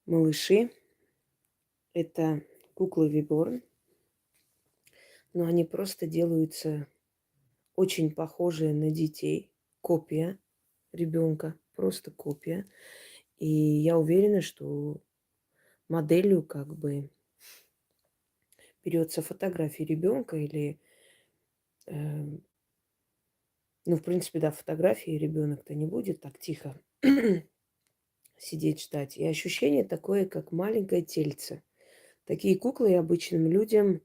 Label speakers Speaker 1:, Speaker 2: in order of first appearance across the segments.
Speaker 1: малыши. Это куклы Виборн, но они просто делаются очень похожие на детей. Копия ребенка, просто копия. И я уверена, что моделью как бы берется фотография ребенка или, э, ну, в принципе, да, фотографии ребенок-то не будет так тихо сидеть ждать. И ощущение такое, как маленькое тельце. Такие куклы обычным людям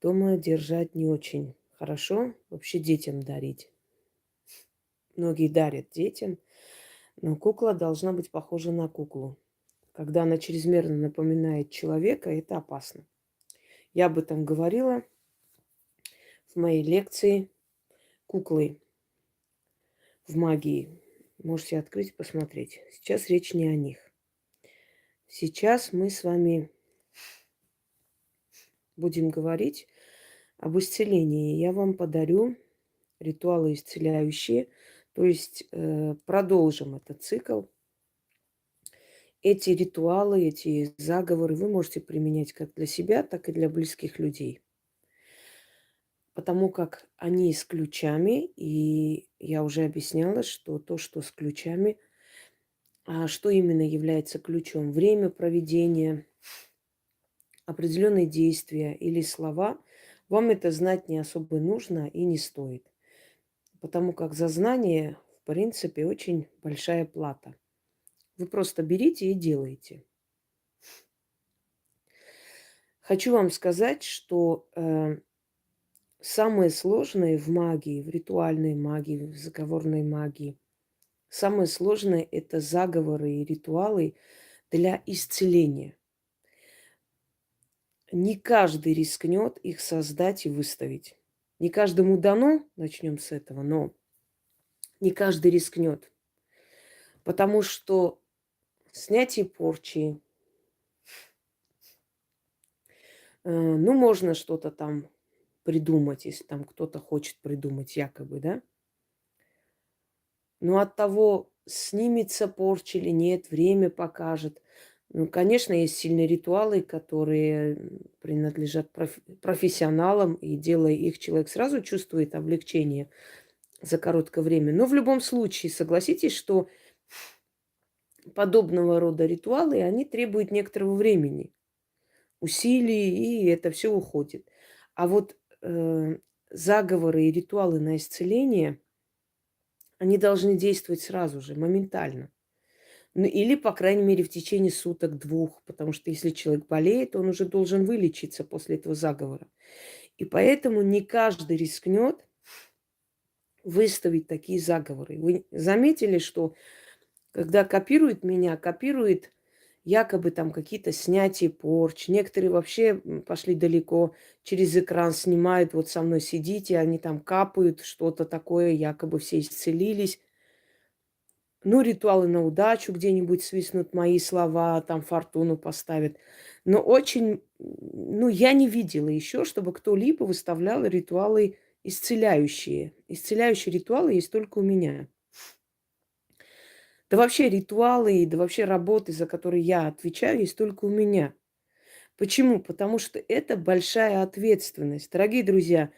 Speaker 1: дома держать не очень хорошо. Вообще детям дарить. Многие дарят детям, но кукла должна быть похожа на куклу. Когда она чрезмерно напоминает человека, это опасно. Я об этом говорила в моей лекции «Куклы в магии». Можете открыть и посмотреть. Сейчас речь не о них. Сейчас мы с вами будем говорить об исцелении. Я вам подарю ритуалы исцеляющие, то есть продолжим этот цикл. Эти ритуалы, эти заговоры вы можете применять как для себя, так и для близких людей. Потому как они с ключами, и я уже объясняла, что то, что с ключами, а что именно является ключом? Время проведения, определенные действия или слова, вам это знать не особо нужно и не стоит. Потому как за знание, в принципе, очень большая плата. Вы просто берите и делаете. Хочу вам сказать, что самое сложное в магии, в ритуальной магии, в заговорной магии, самое сложное – это заговоры и ритуалы для исцеления. Не каждый рискнет их создать и выставить. Не каждому дано, начнем с этого, но не каждый рискнет. Потому что снятие порчи, ну, можно что-то там придумать, если там кто-то хочет придумать якобы, да? Но от того, снимется порча или нет, время покажет. Ну, конечно, есть сильные ритуалы, которые принадлежат профессионалам, и делая их, человек сразу чувствует облегчение за короткое время. Но в любом случае, согласитесь, что подобного рода ритуалы, они требуют некоторого времени, усилий, и это все уходит. А вот заговоры и ритуалы на исцеление, они должны действовать сразу же, моментально. Ну, или, по крайней мере, в течение суток, двух, потому что если человек болеет, он уже должен вылечиться после этого заговора. И поэтому не каждый рискнет выставить такие заговоры. Вы заметили, что когда копирует меня, копирует якобы там какие-то снятия порч. Некоторые вообще пошли далеко, через экран снимают, вот со мной сидите, они там капают что-то такое, якобы все исцелились. Ну, ритуалы на удачу где-нибудь свистнут мои слова, там фортуну поставят. Но очень, ну, я не видела еще, чтобы кто-либо выставлял ритуалы исцеляющие. Исцеляющие ритуалы есть только у меня. Да вообще ритуалы, да вообще работы, за которые я отвечаю, есть только у меня. Почему? Потому что это большая ответственность. Дорогие друзья,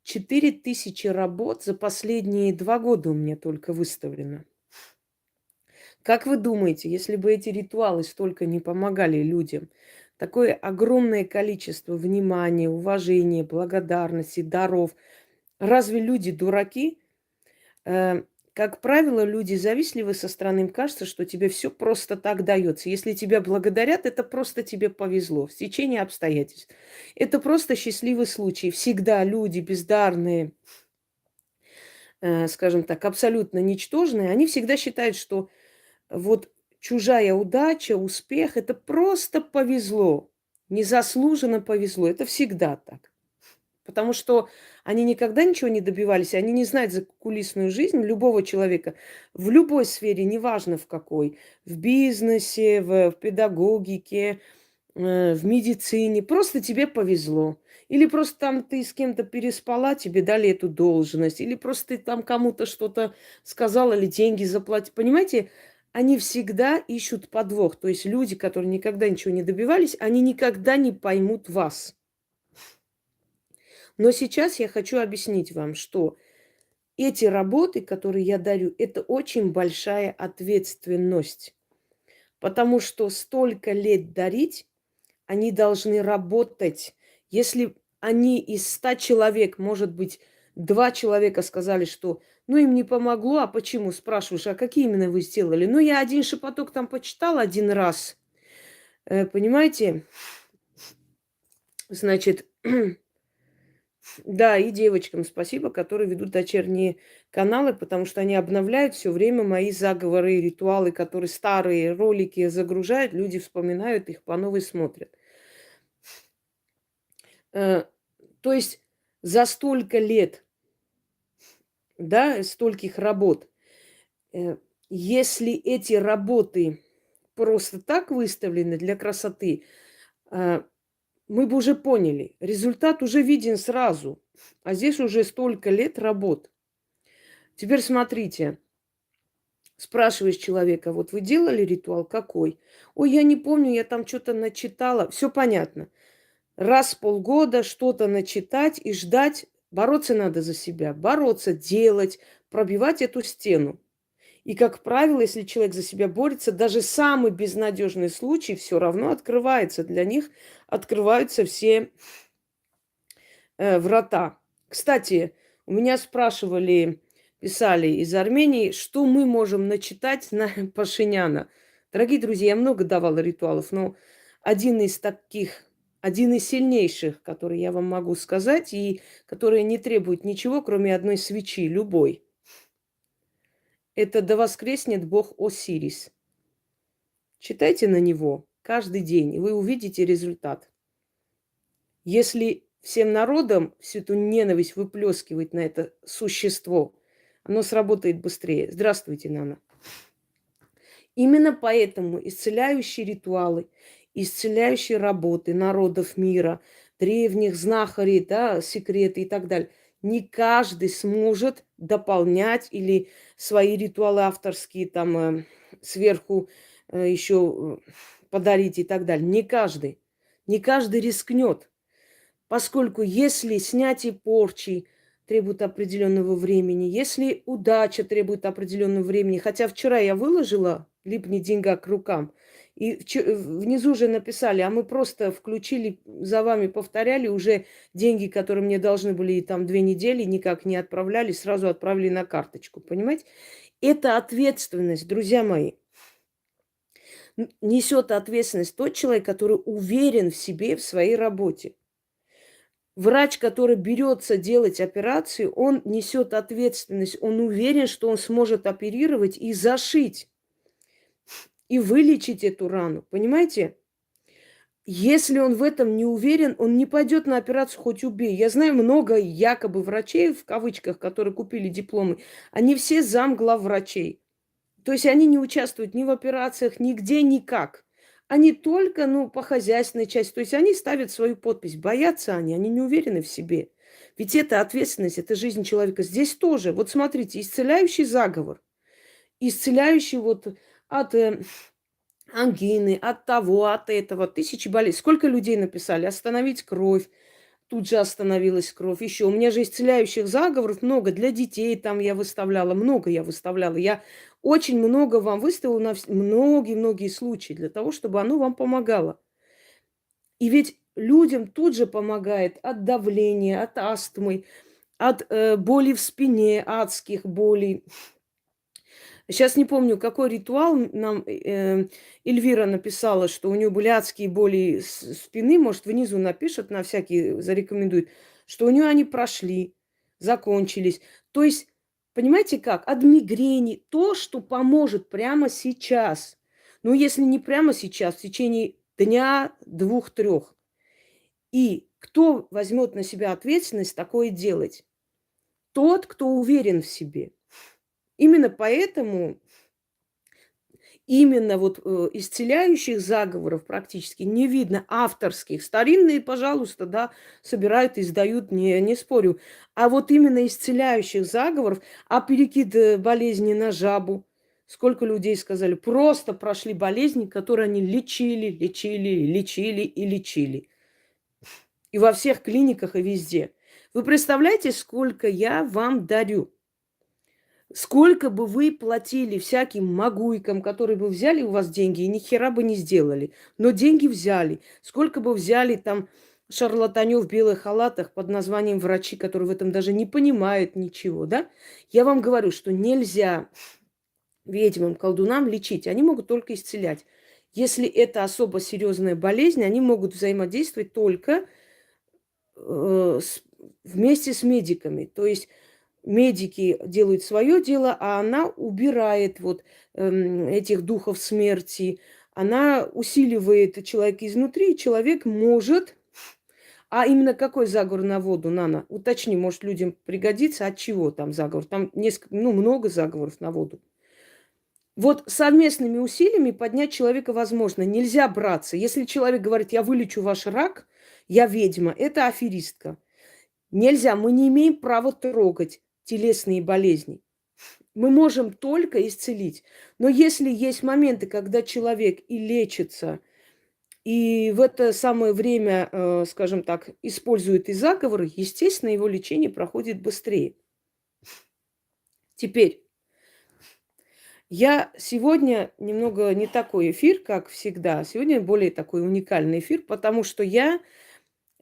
Speaker 1: 4000 работ за последние 2 года у меня только выставлено. Как вы думаете, если бы эти ритуалы столько не помогали людям, такое огромное количество внимания, уважения, благодарности, даров, разве люди дураки? Э, Как правило, люди завистливы со стороны, им кажется, что тебе все просто так дается. Если тебя благодарят, это просто тебе повезло в течение обстоятельств. Это просто счастливый случай. Всегда люди бездарные, скажем так, абсолютно ничтожные, они всегда считают, что вот чужая удача, успех – это просто повезло, незаслуженно повезло. Это всегда так. Потому что они никогда ничего не добивались, они не знают закулисную жизнь любого человека в любой сфере, неважно в какой, в бизнесе, в педагогике, в медицине. Просто тебе повезло. Или просто там ты с кем-то переспала, тебе дали эту должность. Или просто ты там кому-то что-то сказал или деньги заплатил. Понимаете, они всегда ищут подвох. То есть люди, которые никогда ничего не добивались, они никогда не поймут вас. Но сейчас я хочу объяснить вам, что эти работы, которые я дарю, это очень большая ответственность. Потому что столько лет дарить, они должны работать. Если они из 100 человек, может быть, 2 человека сказали, что ну им не помогло, а почему? Спрашиваешь, а какие именно вы сделали? Ну, я один шепоток там почитал один раз. Понимаете? Значит, да, и девочкам спасибо, которые ведут дочерние каналы, потому что они обновляют все время мои заговоры и ритуалы, которые старые ролики загружают, люди вспоминают их, по новой смотрят. То есть за столько лет, да, стольких работ, если эти работы просто так выставлены для красоты, мы бы уже поняли, результат уже виден сразу, а здесь уже столько лет работ. Теперь смотрите, спрашиваешь человека, вот вы делали ритуал какой? Ой, я не помню, я там что-то начитала. Все понятно. Раз в полгода что-то начитать и ждать, бороться надо за себя, бороться, делать, пробивать эту стену. И, как правило, если человек за себя борется, даже самый безнадежный случай все равно открывается. Для них открываются все врата. Кстати, у меня спрашивали, писали из Армении, что мы можем начитать на Пашиняна. Дорогие друзья, я много давала ритуалов, но один из таких, один из сильнейших, который я вам могу сказать, и который не требует ничего, кроме одной свечи, любой. Это «Да воскреснет Бог Осирис». Читайте на него каждый день, и вы увидите результат. Если всем народом всю эту ненависть выплескивать на это существо, оно сработает быстрее. Здравствуйте, Нана. Именно поэтому исцеляющие ритуалы, исцеляющие работы народов мира, древних знахарей, да, секреты и так далее, не каждый сможет дополнять или свои ритуалы авторские там сверху еще подарить и так далее. Не каждый. Не каждый рискнет. Поскольку если снятие порчи требует определенного времени, если удача требует определенного времени, хотя вчера я выложила «Липни деньга к рукам», и внизу же написали, а мы просто включили, за вами повторяли, уже деньги, которые мне должны были там 2 недели, никак не отправляли, сразу отправили на карточку, понимаете? Это ответственность, друзья мои. Несет ответственность тот человек, который уверен в себе, в своей работе. Врач, который берется делать операцию, он несет ответственность, он уверен, что он сможет оперировать и зашить, и вылечить эту рану. Понимаете? Если он в этом не уверен, он не пойдет на операцию хоть убей. Я знаю много якобы врачей, в кавычках, которые купили дипломы. Они все замглавврачей. То есть они не участвуют ни в операциях, нигде, никак. Они только, по хозяйственной части. То есть они ставят свою подпись. Боятся они не уверены в себе. Ведь это ответственность, это жизнь человека. Здесь тоже. Вот смотрите, исцеляющий заговор. Исцеляющий вот от ангины, от того, от этого. Тысячи болезней. Сколько людей написали? Остановить кровь. Тут же остановилась кровь. Еще у меня же исцеляющих заговоров много. Для детей там я выставляла. Много я выставляла. Я очень много вам выставила на многие-многие случаи для того, чтобы оно вам помогало. И ведь людям тут же помогает от давления, от астмы, от боли в спине, адских болей. Сейчас не помню, какой ритуал нам Эльвира написала, что у нее были адские боли спины. Может, внизу напишет, на всякий зарекомендует, что у нее они прошли, закончились. То есть, понимаете как? От мигрени. То, что поможет прямо сейчас. Ну, если не прямо сейчас, в течение дня, 2-3. И кто возьмет на себя ответственность такое делать? Тот, кто уверен в себе. Именно поэтому именно вот исцеляющих заговоров практически не видно, авторских. Старинные, пожалуйста, да, собирают, издают, не спорю. А вот именно исцеляющих заговоров, а перекид болезни на жабу, Сколько людей сказали, просто прошли болезни, которые они лечили, лечили, лечили и лечили. И во всех клиниках, и везде. Вы представляете, сколько я вам дарю? Сколько бы вы платили всяким магуйкам, которые бы взяли у вас деньги и ни хера бы не сделали, но деньги взяли. Сколько бы взяли там шарлатанёв в белых халатах под названием врачи, которые в этом даже не понимают ничего, да? Я вам говорю, что нельзя ведьмам, колдунам лечить. Они могут только исцелять. Если это особо серьезная болезнь, они могут взаимодействовать только вместе с медиками. То есть медики делают свое дело, а она убирает вот этих духов смерти, она усиливает человека изнутри, и человек может... А именно какой заговор на воду, Нана? Уточни, может, людям пригодится, от чего там заговор? Там несколько, ну, много заговоров на воду. Вот совместными усилиями поднять человека возможно. Нельзя браться. Если человек говорит, я вылечу ваш рак, я ведьма, это аферистка. Нельзя, мы не имеем права трогать телесные болезни. Мы можем только исцелить. Но если есть моменты, когда человек и лечится, и в это самое время, скажем так, использует и заговоры, естественно, его лечение проходит быстрее. Теперь, я сегодня немного не такой эфир, как всегда. Сегодня более такой уникальный эфир, потому что я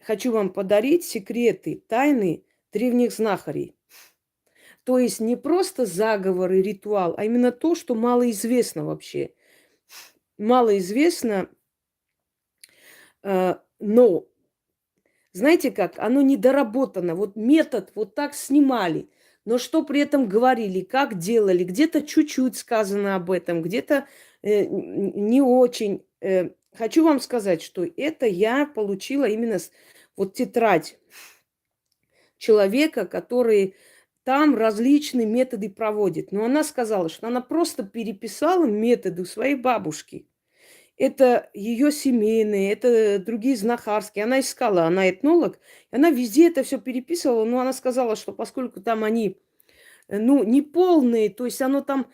Speaker 1: хочу вам подарить секреты, тайны древних знахарей. То есть не просто заговор и ритуал, а именно то, что мало известно вообще. Мало известно, но знаете как, оно недоработано. Вот метод вот так снимали, но что при этом говорили, как делали, где-то чуть-чуть сказано об этом, где-то не очень. Хочу вам сказать, что это я получила именно вот тетрадь человека, который там различные методы проводит. Но она сказала, что она просто переписала методы своей бабушки. Это ее семейные, это другие знахарские. Она искала, она этнолог, и она везде это все переписывала, но она сказала, что поскольку там они, ну, не полные, то есть оно там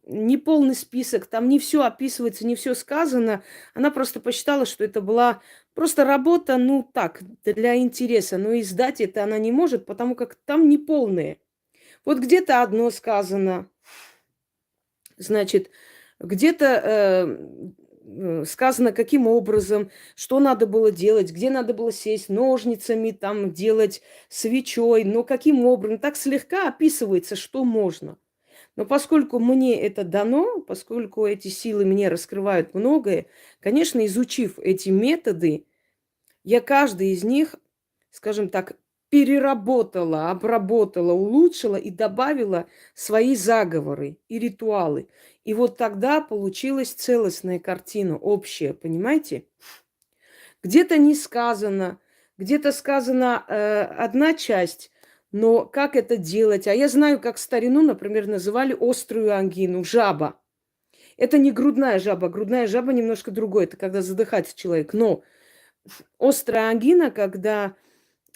Speaker 1: не полный список, там не все описывается, не все сказано, она просто посчитала, что это была просто работа, ну, так, для интереса, но издать это она не может, потому как там не полные. Вот где-то одно сказано, значит, где-то сказано, каким образом, что надо было делать, где надо было сесть ножницами, там делать свечой, но каким образом. Так слегка описывается, что можно. Но поскольку мне это дано, поскольку эти силы мне раскрывают многое, конечно, изучив эти методы, я каждый из них, скажем так, переработала, обработала, улучшила и добавила свои заговоры и ритуалы. И вот тогда получилась целостная картина, общая, понимаете? Где-то не сказано, где-то сказана одна часть, но как это делать? А я знаю, как в старину, например, называли острую ангину, жаба. Это не грудная жаба немножко другое, это когда задыхается человек. Но острая ангина, когда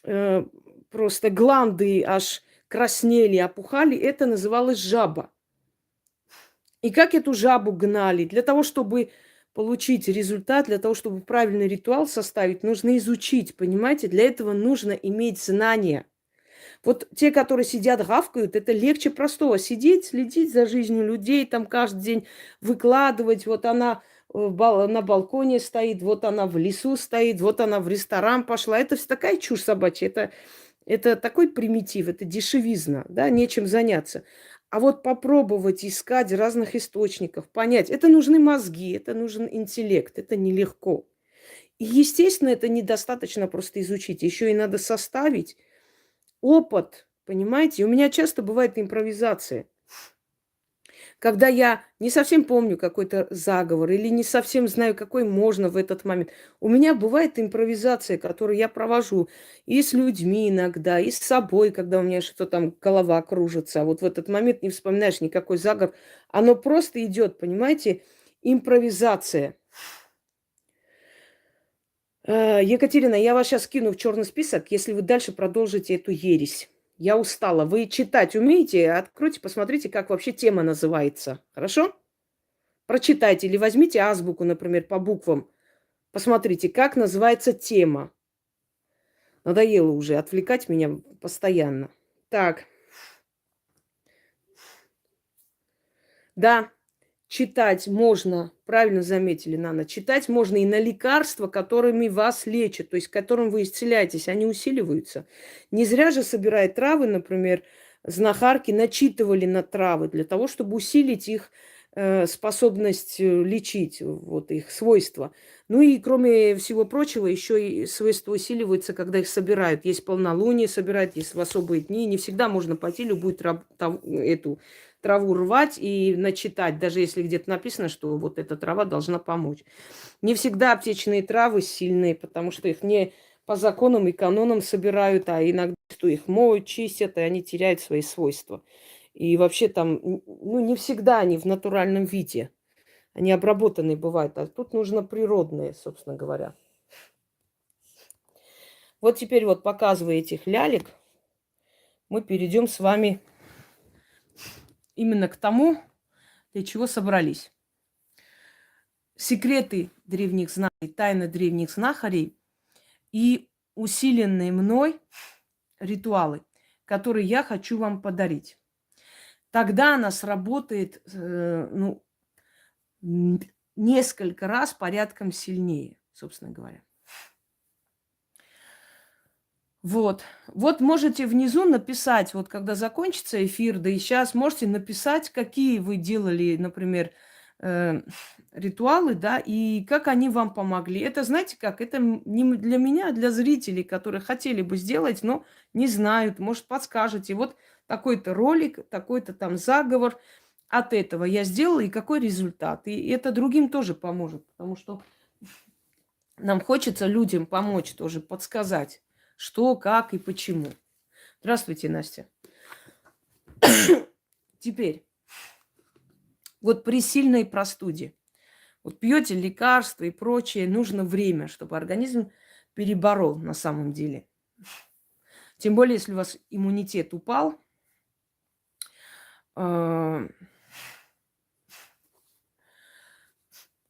Speaker 1: просто гланды аж краснели, опухали, это называлось жаба. И как эту жабу гнали? Для того, чтобы получить результат, для того, чтобы правильный ритуал составить, нужно изучить, понимаете? Для этого нужно иметь знания. Вот те, которые сидят, гавкают, это легче простого. Сидеть, следить за жизнью людей, там каждый день выкладывать. Вот она на балконе стоит, вот она в лесу стоит, вот она в ресторан пошла. Это все такая чушь собачья. Это такой примитив, это дешевизна, да, нечем заняться. А вот попробовать искать разных источников, понять, это нужны мозги, это нужен интеллект, это нелегко. И, естественно, это недостаточно просто изучить, еще и надо составить опыт, понимаете? У меня часто бывает импровизация. Когда я не совсем помню какой-то заговор или не совсем знаю, какой можно в этот момент, у меня бывает импровизация, которую я провожу и с людьми иногда, и с собой, когда у меня что-то там голова кружится. А вот в этот момент не вспоминаешь никакой заговор. Оно просто идет, понимаете? Импровизация. Екатерина, я вас сейчас кину в черный список, если вы дальше продолжите эту ересь. Я устала. Вы читать умеете? Откройте, посмотрите, как вообще тема называется. Хорошо? Прочитайте или возьмите азбуку, например, по буквам. Посмотрите, как называется тема. Надоело уже отвлекать меня постоянно. Так, да, читать можно, правильно заметили, Нана, читать можно и на лекарства, которыми вас лечат, то есть которым вы исцеляетесь, они усиливаются. Не зря же, собирая травы, например, знахарки начитывали на травы для того, чтобы усилить их способность лечить, вот их свойства. Ну и кроме всего прочего, еще и свойства усиливаются, когда их собирают. Есть полнолуние собирают, есть в особые дни. Не всегда можно пойти любую эту траву рвать и начитать, даже если где-то написано, что вот эта трава должна помочь. Не всегда аптечные травы сильные, потому что их не по законам и канонам собирают, а иногда что их моют, чистят, и они теряют свои свойства. И вообще там, ну, не всегда они в натуральном виде. Они обработанные бывают, а тут нужно природные, собственно говоря. Вот теперь вот показывая этих лялек, мы перейдем с вами именно к тому, для чего собрались. Секреты древних знахарей, тайны древних знахарей и усиленные мной ритуалы, которые я хочу вам подарить. Тогда она сработает несколько раз порядком сильнее, собственно говоря. Вот. Вот можете внизу написать, вот когда закончится эфир, да и сейчас можете написать, какие вы делали, например, ритуалы, да, и как они вам помогли. Это, знаете как, это не для меня, а для зрителей, которые хотели бы сделать, но не знают, может, подскажете. Вот такой-то ролик, такой-то там заговор, от этого я сделала, и какой результат. И это другим тоже поможет, потому что нам хочется людям помочь тоже, подсказать, что, как и почему. Здравствуйте, Настя. Теперь, вот при сильной простуде, вот пьете лекарства и прочее, нужно время, чтобы организм переборол на самом деле. Тем более, если у вас иммунитет упал,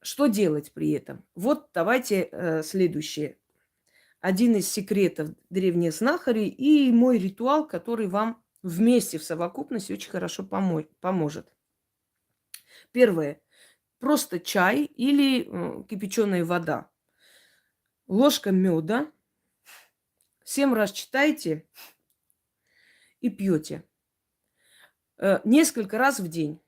Speaker 1: что делать при этом? Вот давайте следующее. Один из секретов древних знахарей и мой ритуал, который вам вместе в совокупности очень хорошо поможет. Первое. Просто чай или кипяченая вода. Ложка меда. 7 раз читайте и пьете. Несколько раз в день.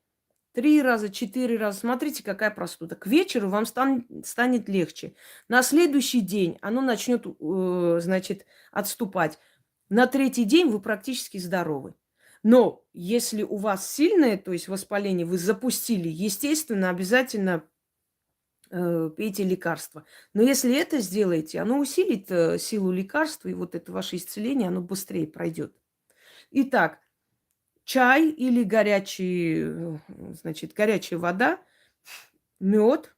Speaker 1: 3 раза, 4 раза. Смотрите, какая простуда. К вечеру вам станет легче. На следующий день оно начнет, значит, отступать. На третий день вы практически здоровы. Но если у вас сильное, то есть воспаление, вы запустили, естественно, обязательно пейте лекарства. Но если это сделаете, оно усилит силу лекарства, и вот это ваше исцеление, оно быстрее пройдет. Итак, чай или значит, горячая вода, мед,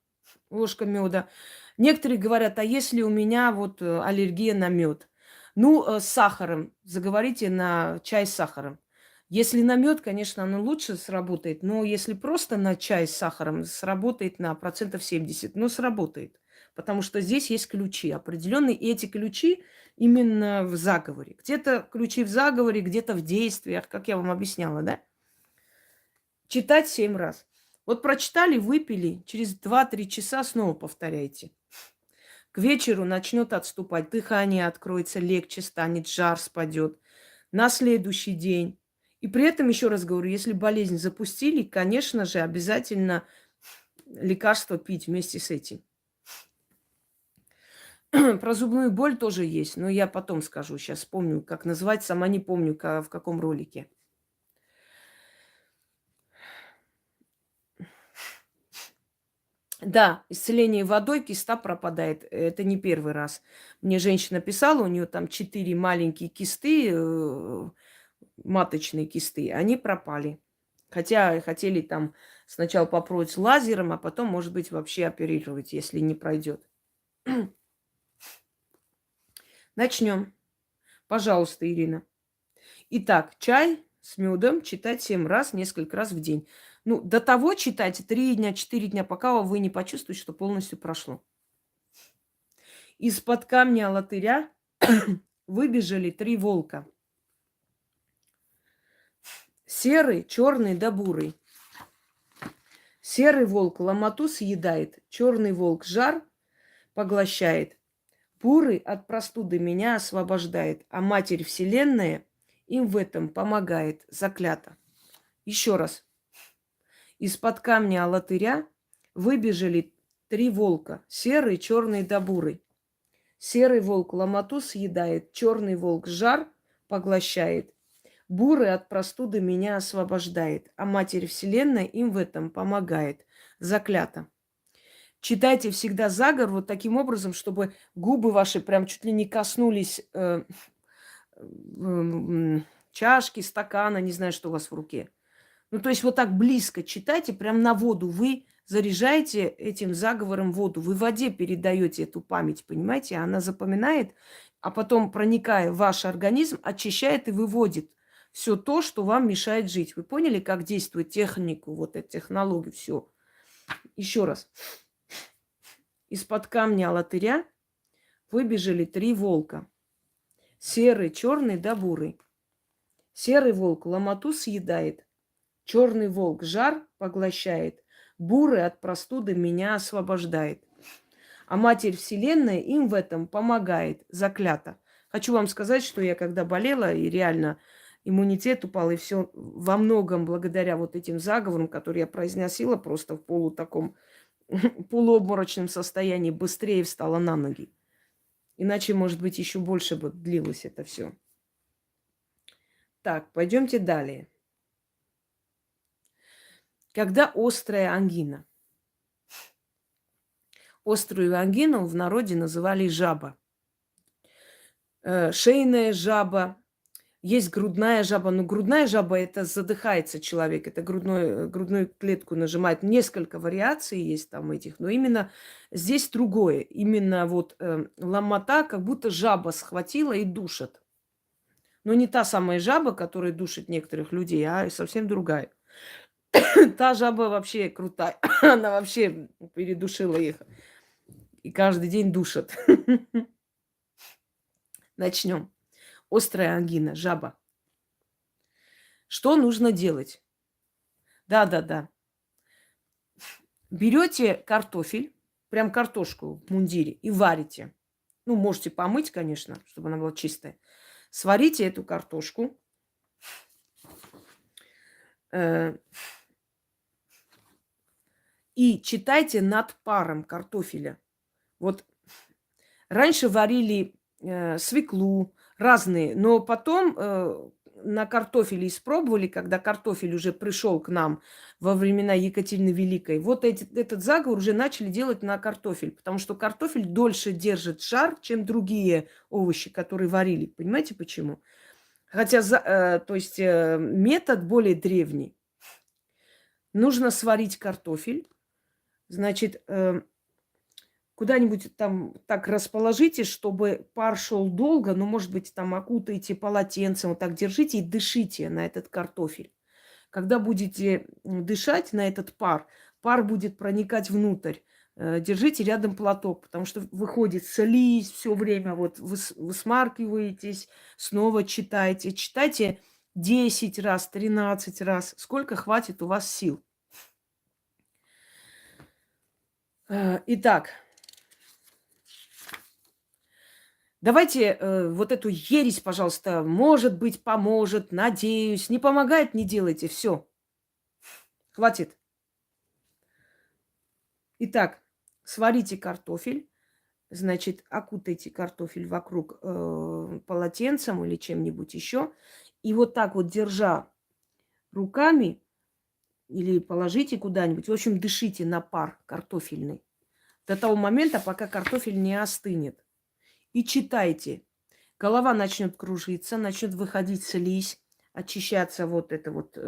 Speaker 1: ложка меда. Некоторые говорят, а если у меня вот аллергия на мед? Ну, с сахаром. Заговорите на чай с сахаром. Если на мед, конечно, оно лучше сработает, но если просто на чай с сахаром, сработает на процентов 70, но сработает. Потому что здесь есть ключи определенные, и эти ключи именно в заговоре. Где-то ключи в заговоре, где-то в действиях, как я вам объясняла, да? Читать 7 раз. Вот прочитали, выпили, через 2-3 часа снова повторяйте. К вечеру начнет отступать, дыхание откроется, легче станет, жар спадет. На следующий день. И при этом, еще раз говорю, если болезнь запустили, конечно же, обязательно лекарство пить вместе с этим. Про зубную боль тоже есть, но я потом скажу. Сейчас вспомню, как назвать. Сама не помню, в каком ролике. Да, исцеление водой, киста пропадает. Это не первый раз. Мне женщина писала, у нее там 4 маленькие кисты, маточные кисты, они пропали. Хотя хотели там сначала попробовать лазером, а потом, может быть, вообще оперировать, если не пройдет. Начнем. Пожалуйста, Ирина. Итак, чай с медом читать 7 раз, несколько раз в день. Ну, до того читайте 3 дня, 4 дня, пока вы не почувствуете, что полностью прошло. Из-под камня латыря выбежали 3 волка. Серый, черный да бурый. Серый волк ломоту съедает, черный волк жар поглощает. Бурый от простуды меня освобождает, а Матерь Вселенная им в этом помогает, заклято. Еще раз. Из-под камня алатыря выбежали 3 волка. Серый, черный да бурый. Серый волк ломоту съедает, черный волк жар поглощает. Бурый от простуды меня освобождает, а Матерь Вселенная им в этом помогает. Заклято. Читайте всегда заговор вот таким образом, чтобы губы ваши прям чуть ли не коснулись чашки, стакана, не знаю, что у вас в руке. Ну, то есть вот так близко читайте, прям на воду. Вы заряжаете этим заговором воду. Вы в воде передаете эту память, понимаете? Она запоминает, а потом, проникая в ваш организм, очищает и выводит все то, что вам мешает жить. Вы поняли, как действует технику, вот эта технология, все. Еще раз. Из-под камня алатыря выбежали 3 волка. Серый, черный да бурый. Серый волк ломоту съедает. Черный волк жар поглощает. Бурый от простуды меня освобождает. А Матерь Вселенная им в этом помогает. Заклято. Хочу вам сказать, что я когда болела, и реально иммунитет упал, и все во многом благодаря вот этим заговорам, которые я произносила просто в таком полуобморочном состоянии, быстрее встала на ноги. Иначе, может быть, еще больше бы длилось это все. Так, пойдемте далее. Когда острая ангина. Острую ангину в народе называли жаба. Шейная жаба, есть грудная жаба. Но грудная жаба – это задыхается человек, это грудную клетку нажимает. Несколько вариаций есть там этих, но именно здесь другое. Именно вот ломота, как будто жаба схватила и душит. Но не та самая жаба, которая душит некоторых людей, а совсем другая. Та жаба вообще крутая. Она вообще передушила их. И каждый день душит. Начнем. Острая ангина, жаба. Что нужно делать? Да. Берете картофель, прям картошку в мундире и варите. Ну, можете помыть, конечно, чтобы она была чистая. Сварите эту картошку. И читайте над паром картофеля. Вот раньше варили свеклу, разные, но потом на картофеле испробовали, когда картофель уже пришел к нам во времена Екатерины Великой. Вот этот заговор уже начали делать на картофель, потому что картофель дольше держит жар, чем другие овощи, которые варили. Понимаете почему? Хотя, метод более древний. Нужно сварить картофель, значит, куда-нибудь там так расположите, чтобы пар шел долго, но, может быть, там окутаете полотенцем, вот так держите и дышите на этот картофель. Когда будете дышать на этот пар, пар будет проникать внутрь. Держите рядом платок, потому что выходит слизь все время, вот вы высмаркиваетесь, снова читайте. Читайте 10 раз, 13 раз, сколько хватит у вас сил. Итак, давайте вот эту ересь, пожалуйста, может быть, поможет, надеюсь. Не помогает, не делайте. Все. Хватит. Итак, сварите картофель. Значит, окутайте картофель вокруг полотенцем или чем-нибудь еще. И вот так вот, держа руками, или положите куда-нибудь. В общем, дышите на пар картофельный. До того момента, пока картофель не остынет. И читайте. Голова начнет кружиться, начнет выходить слизь, очищаться вот это вот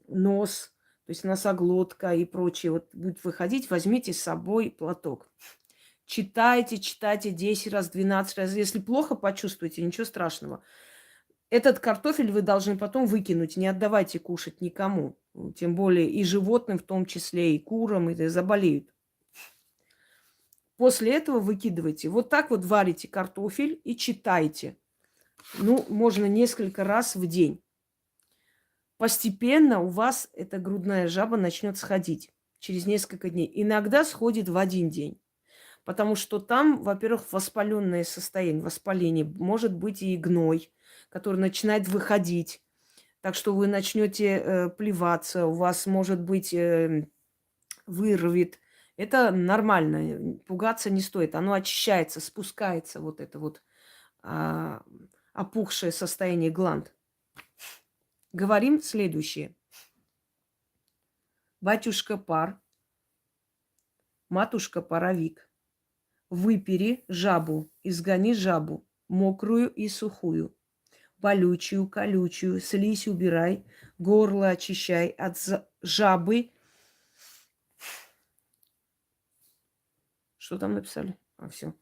Speaker 1: нос, то есть носоглотка и прочее. Вот будет выходить, возьмите с собой платок. Читайте 10 раз, 12 раз. Если плохо почувствуете, ничего страшного. Этот картофель вы должны потом выкинуть, не отдавайте кушать никому. Тем более и животным в том числе, и курам, и заболеют. После этого выкидывайте. Вот так вот варите картофель и читайте. Ну, можно несколько раз в день. Постепенно у вас эта грудная жаба начнет сходить через несколько дней. Иногда сходит в один день. Потому что там, во-первых, воспаленное состояние, воспаление, может быть и гной, который начинает выходить. Так что вы начнете плеваться, у вас, может быть, вырвет. Это нормально, пугаться не стоит. Оно очищается, спускается, вот это вот а, опухшее состояние гланд. Говорим следующее. Батюшка пар, матушка паровик. Выпери жабу, изгони жабу, мокрую и сухую, болючую, колючую, слизь убирай, горло очищай от жабы. Что там написали? А, все.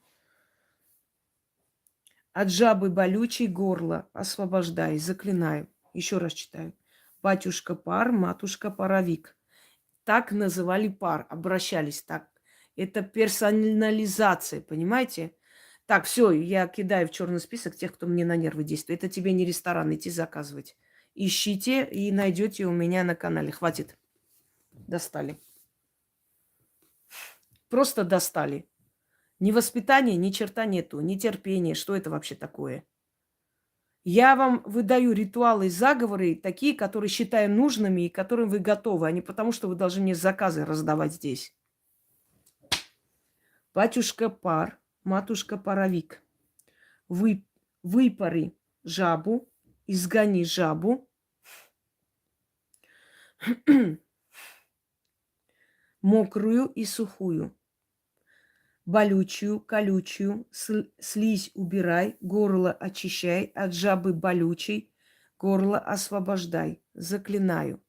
Speaker 1: От жабы болючей горло освобождай, заклинаю. Еще раз читаю. Батюшка пар, матушка паровик. Так называли пар, обращались так. Это персонализация, понимаете? Так, все, я кидаю в черный список тех, кто мне на нервы действует. Это тебе не ресторан, идти заказывать. Ищите и найдете у меня на канале. Хватит. Достали. Просто достали. Ни воспитания, ни черта нету, ни терпения. Что это вообще такое? Я вам выдаю ритуалы и заговоры, такие, которые считаю нужными и которым вы готовы, а не потому, что вы должны мне заказы раздавать здесь. Батюшка пар, матушка паровик. Выпари жабу, изгони жабу, мокрую и сухую, болючую, колючую, слизь убирай, горло очищай, от жабы болючей, горло освобождай, заклинаю.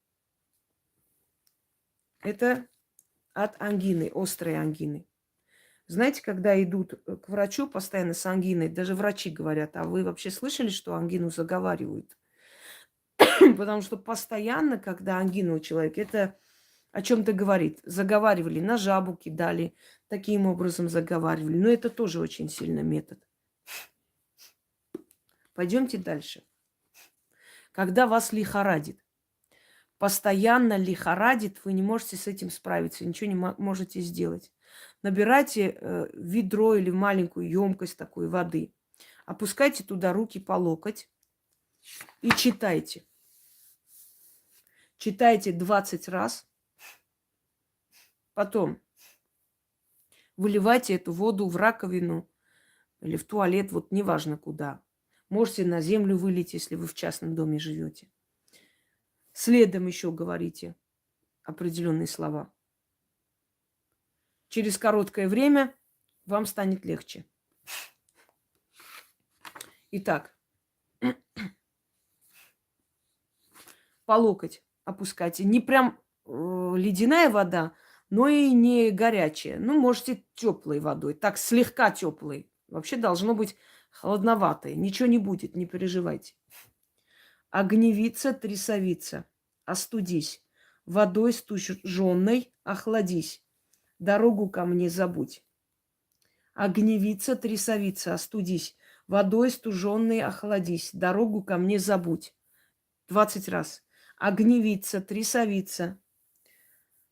Speaker 1: Это от ангины, острой ангины. Знаете, когда идут к врачу постоянно с ангиной, даже врачи говорят, а вы вообще слышали, что ангину заговаривают? Потому что постоянно, когда ангина у человека, это о чем-то говорит. Заговаривали, на жабу кидали, таким образом заговаривали. Но это тоже очень сильный метод. Пойдемте дальше. Когда вас лихорадит, постоянно лихорадит, вы не можете с этим справиться, ничего не можете сделать. Набирайте ведро или маленькую емкость такой воды. Опускайте туда руки по локоть и читайте. Читайте 20 раз. Потом выливайте эту воду в раковину или в туалет, вот неважно куда. Можете на землю вылить, если вы в частном доме живете. Следом еще говорите определенные слова. Через короткое время вам станет легче. Итак, по локоть опускайте. Не прям ледяная вода, но и не горячая. Ну, можете теплой водой. Так, слегка теплой. Вообще должно быть холодноватой. Ничего не будет, не переживайте. Огневица, трясовица. Остудись. Водой стуженной охладись. Дорогу ко мне забудь. Огневица, трясовица. Остудись. Водой стуженной охладись. Дорогу ко мне забудь. 20 раз. Огневица, трясовица.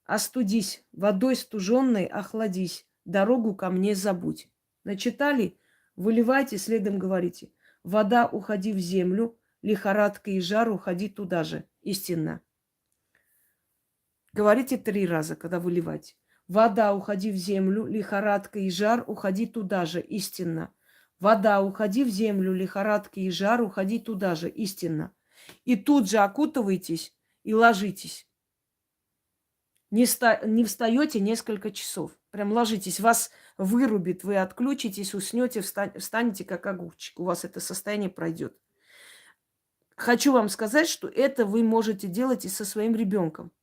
Speaker 1: Остудись, водой стуженной охладись, дорогу ко мне забудь. Начитали? Выливайте, следом говорите. Вода, уходи в землю, лихорадка и жар, уходи туда же. Истинно. Говорите 3 раза, когда выливаете. Вода, уходи в землю, лихорадка и жар, уходи туда же. Истинно. Вода, уходи в землю, лихорадка и жар, уходи туда же. Истинно. И тут же окутываетесь и ложитесь. Не встаете несколько часов. Прям ложитесь. Вас вырубит, вы отключитесь, уснете, встанете как огурчик. У вас это состояние пройдет. Хочу вам сказать, что это вы можете делать и со своим ребенком.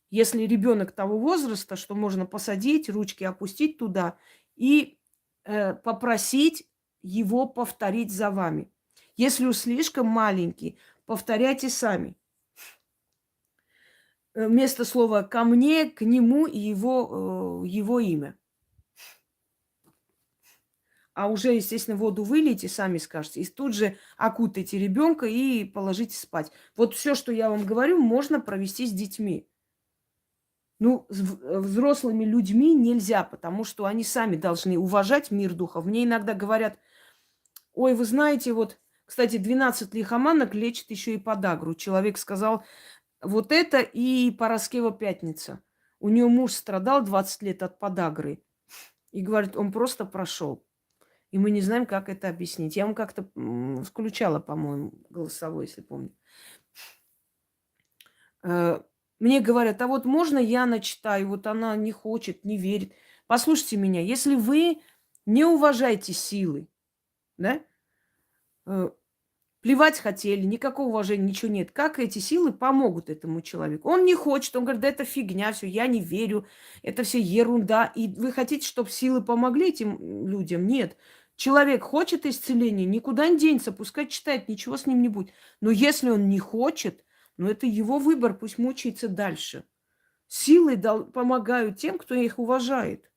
Speaker 1: Если ребенок того возраста, что можно посадить, ручки опустить туда и попросить его повторить за вами. Если уж слишком маленький, повторяйте сами. Вместо слова ко мне, к нему и его имя. А уже, естественно, воду вылейте, сами скажете. И тут же окутайте ребенка и положите спать. Вот все, что я вам говорю, можно провести с детьми. Ну, с взрослыми людьми нельзя, потому что они сами должны уважать мир духов. Мне иногда говорят, ой, вы знаете, вот, кстати, 12 лихоманок лечит еще и подагру. Человек сказал, вот это и Параскева Пятница. У нее муж страдал 20 лет от подагры. И говорит, он просто прошел. И мы не знаем, как это объяснить. Я вам как-то включала, по-моему, голосовой, если помню. Мне говорят, а вот можно я начитаю? Вот она не хочет, не верит. Послушайте меня, если вы не уважаете силы, да, плевать хотели, никакого уважения, ничего нет. Как эти силы помогут этому человеку? Он не хочет, он говорит, да это фигня, все, я не верю, это все ерунда. И вы хотите, чтобы силы помогли этим людям? Нет. Человек хочет исцеления, никуда не денется, пускай читает, ничего с ним не будет. Но если он не хочет, ну это его выбор, пусть мучается дальше. Силы помогают тем, кто их уважает.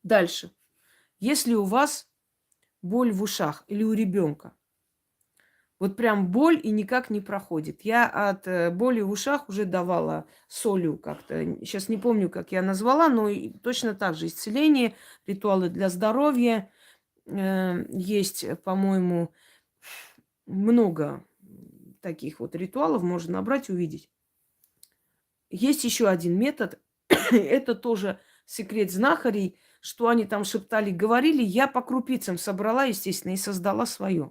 Speaker 1: Дальше. Если у вас боль в ушах или у ребенка, вот прям боль и никак не проходит. Я от боли в ушах уже давала солью как-то. Сейчас не помню, как я назвала, но точно так же исцеление, ритуалы для здоровья. Есть, по-моему, много таких вот ритуалов, можно набрать и увидеть. Есть еще один метод. Это тоже секрет знахарей, что они там шептали, говорили. Я по крупицам собрала, естественно, и создала свое.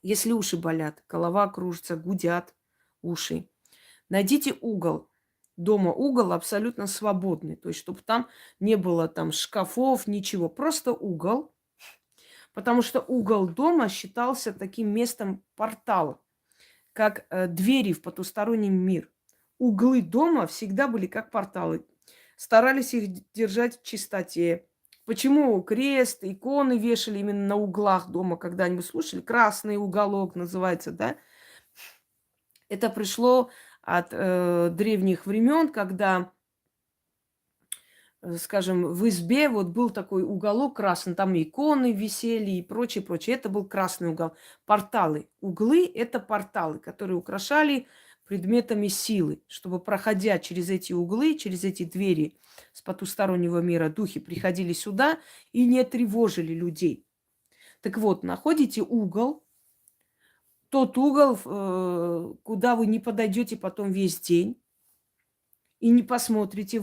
Speaker 1: Если уши болят, голова кружится, гудят уши, найдите угол. Дома угол абсолютно свободный. То есть, чтобы там не было там шкафов, ничего. Просто угол. Потому что угол дома считался таким местом портала, как двери в потусторонний мир. Углы дома всегда были как порталы. Старались их держать в чистоте. Почему крест, иконы вешали именно на углах дома, когда-нибудь слушали? Красный уголок называется, да? Это пришло от древних времен, когда, скажем, в избе вот был такой уголок красный, там иконы висели и прочее, прочее. Это был красный угол. Порталы. Углы – это порталы, которые украшали предметами силы, чтобы, проходя через эти углы, через эти двери с потустороннего мира, духи приходили сюда и не тревожили людей. Так вот, находите угол, тот угол, куда вы не подойдете потом весь день и не посмотрите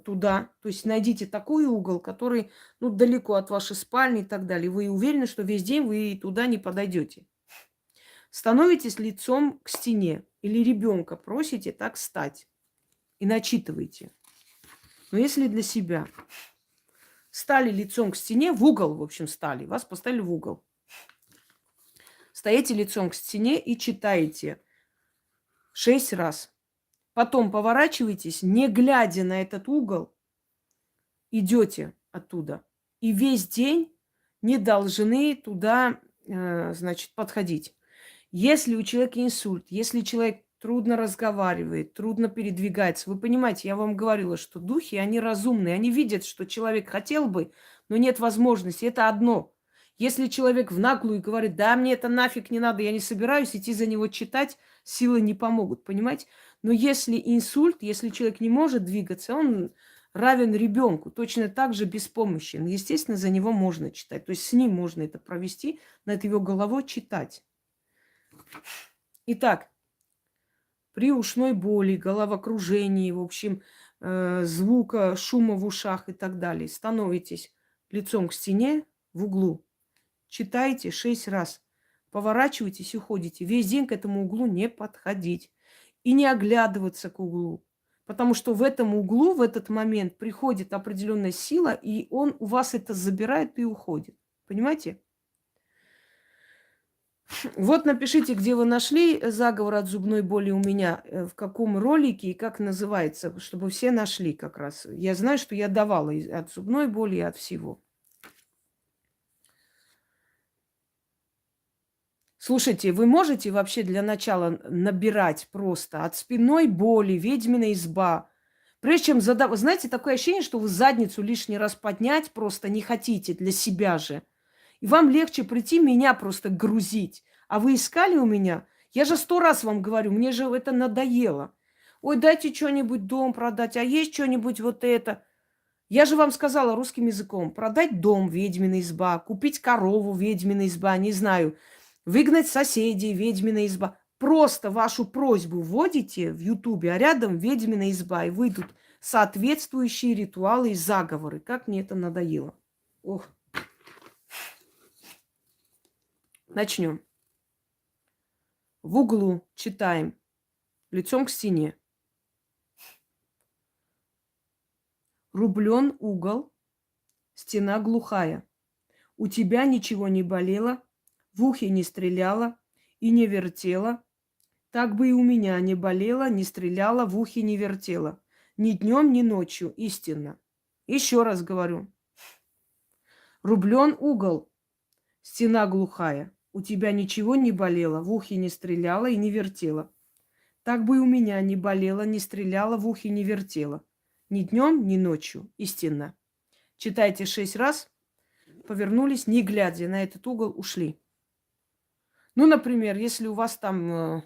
Speaker 1: туда. То есть найдите такой угол, который далеко от вашей спальни и так далее. Вы уверены, что весь день вы туда не подойдете. Становитесь лицом к стене или ребенка просите так стать и начитывайте. Но если для себя стали лицом к стене, в угол, в общем, стали, вас поставили в угол. Стоите лицом к стене и читаете 6 раз. Потом поворачиваетесь, не глядя на этот угол, идете оттуда. И весь день не должны туда, подходить. Если у человека инсульт, если человек трудно разговаривает, трудно передвигается, вы понимаете, я вам говорила, что духи, они разумные, они видят, что человек хотел бы, но нет возможности. Это одно. Если человек в наглую говорит, да, мне это нафиг не надо, я не собираюсь идти за него читать, силы не помогут, понимаете? Но если инсульт, если человек не может двигаться, он равен ребенку, точно так же беспомощен. Естественно, за него можно читать. То есть с ним можно это провести, над его головой читать. Итак, при ушной боли, головокружении, в общем, звука, шума в ушах и так далее, становитесь лицом к стене в углу. Читайте 6 раз. Поворачивайтесь и уходите. Весь день к этому углу не подходить. И не оглядываться к углу. Потому что в этом углу, в этот момент приходит определенная сила, и он у вас это забирает и уходит. Понимаете? Вот напишите, где вы нашли заговор от зубной боли у меня, в каком ролике и как называется, чтобы все нашли как раз. Я знаю, что я давала от зубной боли и от всего. Слушайте, вы можете вообще для начала набирать просто от спинной боли, ведьмина изба. Прежде чем задавать, знаете, такое ощущение, что вы задницу лишний раз поднять просто не хотите для себя же. И вам легче прийти меня просто грузить. А вы искали у меня? Я же 100 раз вам говорю, мне же это надоело. Ой, дайте что-нибудь дом продать, а есть что-нибудь вот это. Я же вам сказала русским языком, продать дом, ведьмина изба, купить корову, ведьмина изба, не знаю, выгнать соседей, ведьмина изба. Просто вашу просьбу вводите в Ютубе, а рядом ведьмина изба, и выйдут соответствующие ритуалы и заговоры. Как мне это надоело. Ох. Начнем. В углу читаем, лицом к стене. Рублен угол, стена глухая. У тебя ничего не болело, в ухе не стреляло и не вертело. Так бы и у меня не болело, не стреляло, в ухе не вертело. Ни днем, ни ночью, истинно. Еще раз говорю. Рублен угол, стена глухая. У тебя ничего не болело, в ухе не стреляло и не вертело. Так бы и у меня не болело, не стреляло, в ухе не вертело. Ни днем, ни ночью, истинно. Читайте 6 раз, повернулись, не глядя на этот угол, ушли. Ну, например, если у вас там,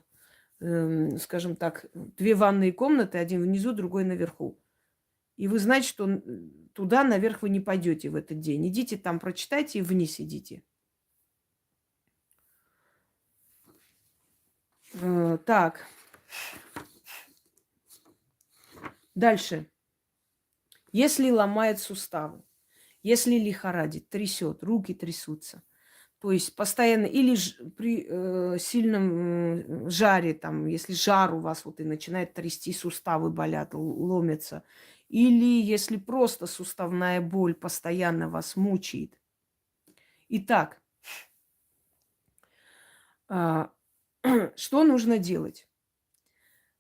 Speaker 1: скажем так, 2 ванные комнаты, один внизу, другой наверху. И вы знаете, что туда наверх вы не пойдете в этот день. Идите там, прочитайте и вниз идите. Так. Дальше. Если ломает суставы, если лихорадит, трясет, руки трясутся, то есть постоянно или при сильном жаре, там, если жар у вас вот и начинает трясти, суставы болят, ломятся, или если просто суставная боль постоянно вас мучает. Итак, что нужно делать?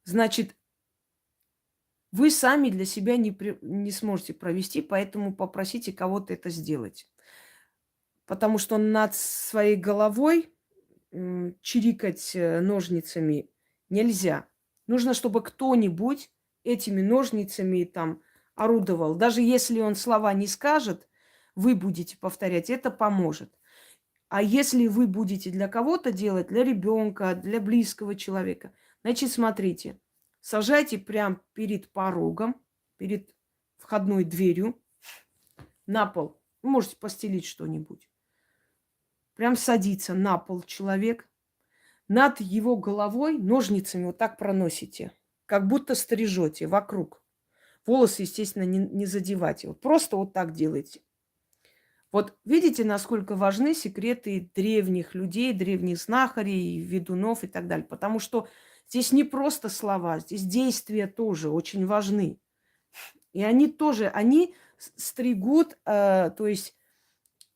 Speaker 1: Значит, вы сами для себя не сможете провести, поэтому попросите кого-то это сделать. Потому что над своей головой чирикать ножницами нельзя. Нужно, чтобы кто-нибудь этими ножницами там орудовал. Даже если он слова не скажет, вы будете повторять, это поможет. А если вы будете для кого-то делать, для ребенка, для близкого человека, значит, смотрите, сажайте прямо перед порогом, перед входной дверью на пол. Вы можете постелить что-нибудь. Прям садится на пол человек. Над его головой ножницами вот так проносите. Как будто стрижете вокруг. Волосы, естественно, не задевайте. Вот просто вот так делайте. Вот видите, насколько важны секреты древних людей, древних знахарей, ведунов и так далее. Потому что здесь не просто слова, здесь действия тоже очень важны. И они тоже, они стригут, то есть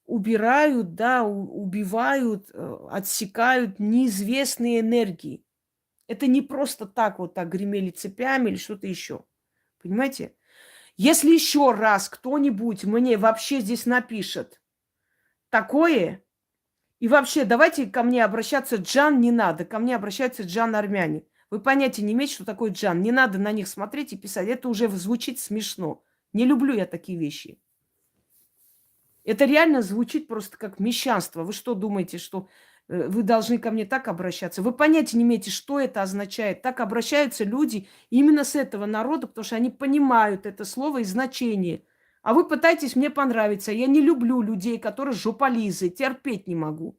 Speaker 1: убирают, да, убивают, отсекают неизвестные энергии. Это не просто так вот так гремели цепями или что-то еще. Понимаете? Если еще раз кто-нибудь мне вообще здесь напишет такое, и вообще давайте ко мне обращаться Джан не надо, ко мне обращаются Джан армяне. Вы понятия не имеете, что такое Джан. Не надо на них смотреть и писать. Это уже звучит смешно. Не люблю я такие вещи. Это реально звучит просто как мещанство. Вы что думаете, что вы должны ко мне так обращаться? Вы понятия не имеете, что это означает. Так обращаются люди именно с этого народа, потому что они понимают это слово и значение. А вы пытаетесь мне понравиться. Я не люблю людей, которые жополизы. Терпеть не могу.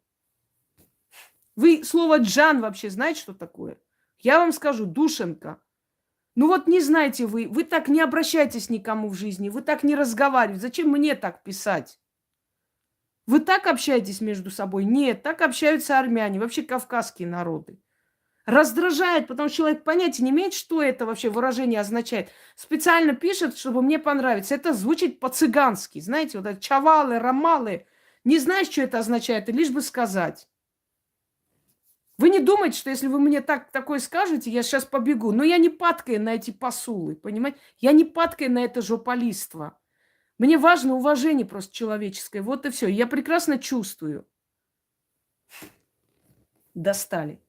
Speaker 1: Вы слово «джан» вообще знаете, что такое? Я вам скажу, душенка. Ну вот не знаете вы так не обращайтесь никому в жизни, вы так не разговариваете. Зачем мне так писать? Вы так общаетесь между собой? Нет, так общаются армяне, вообще кавказские народы. Раздражает, потому что человек понятия не имеет, что это вообще выражение означает. Специально пишет, чтобы мне понравиться. Это звучит по-цыгански. Знаете, вот это чавалы, рамалы. Не знаешь, что это означает, и лишь бы сказать. Вы не думаете, что если вы мне такое скажете, я сейчас побегу. Но я не падкаю на эти посулы, понимаете? Я не падкаю на это жополиство. Мне важно уважение просто человеческое. Вот и все. Я прекрасно чувствую. Достали.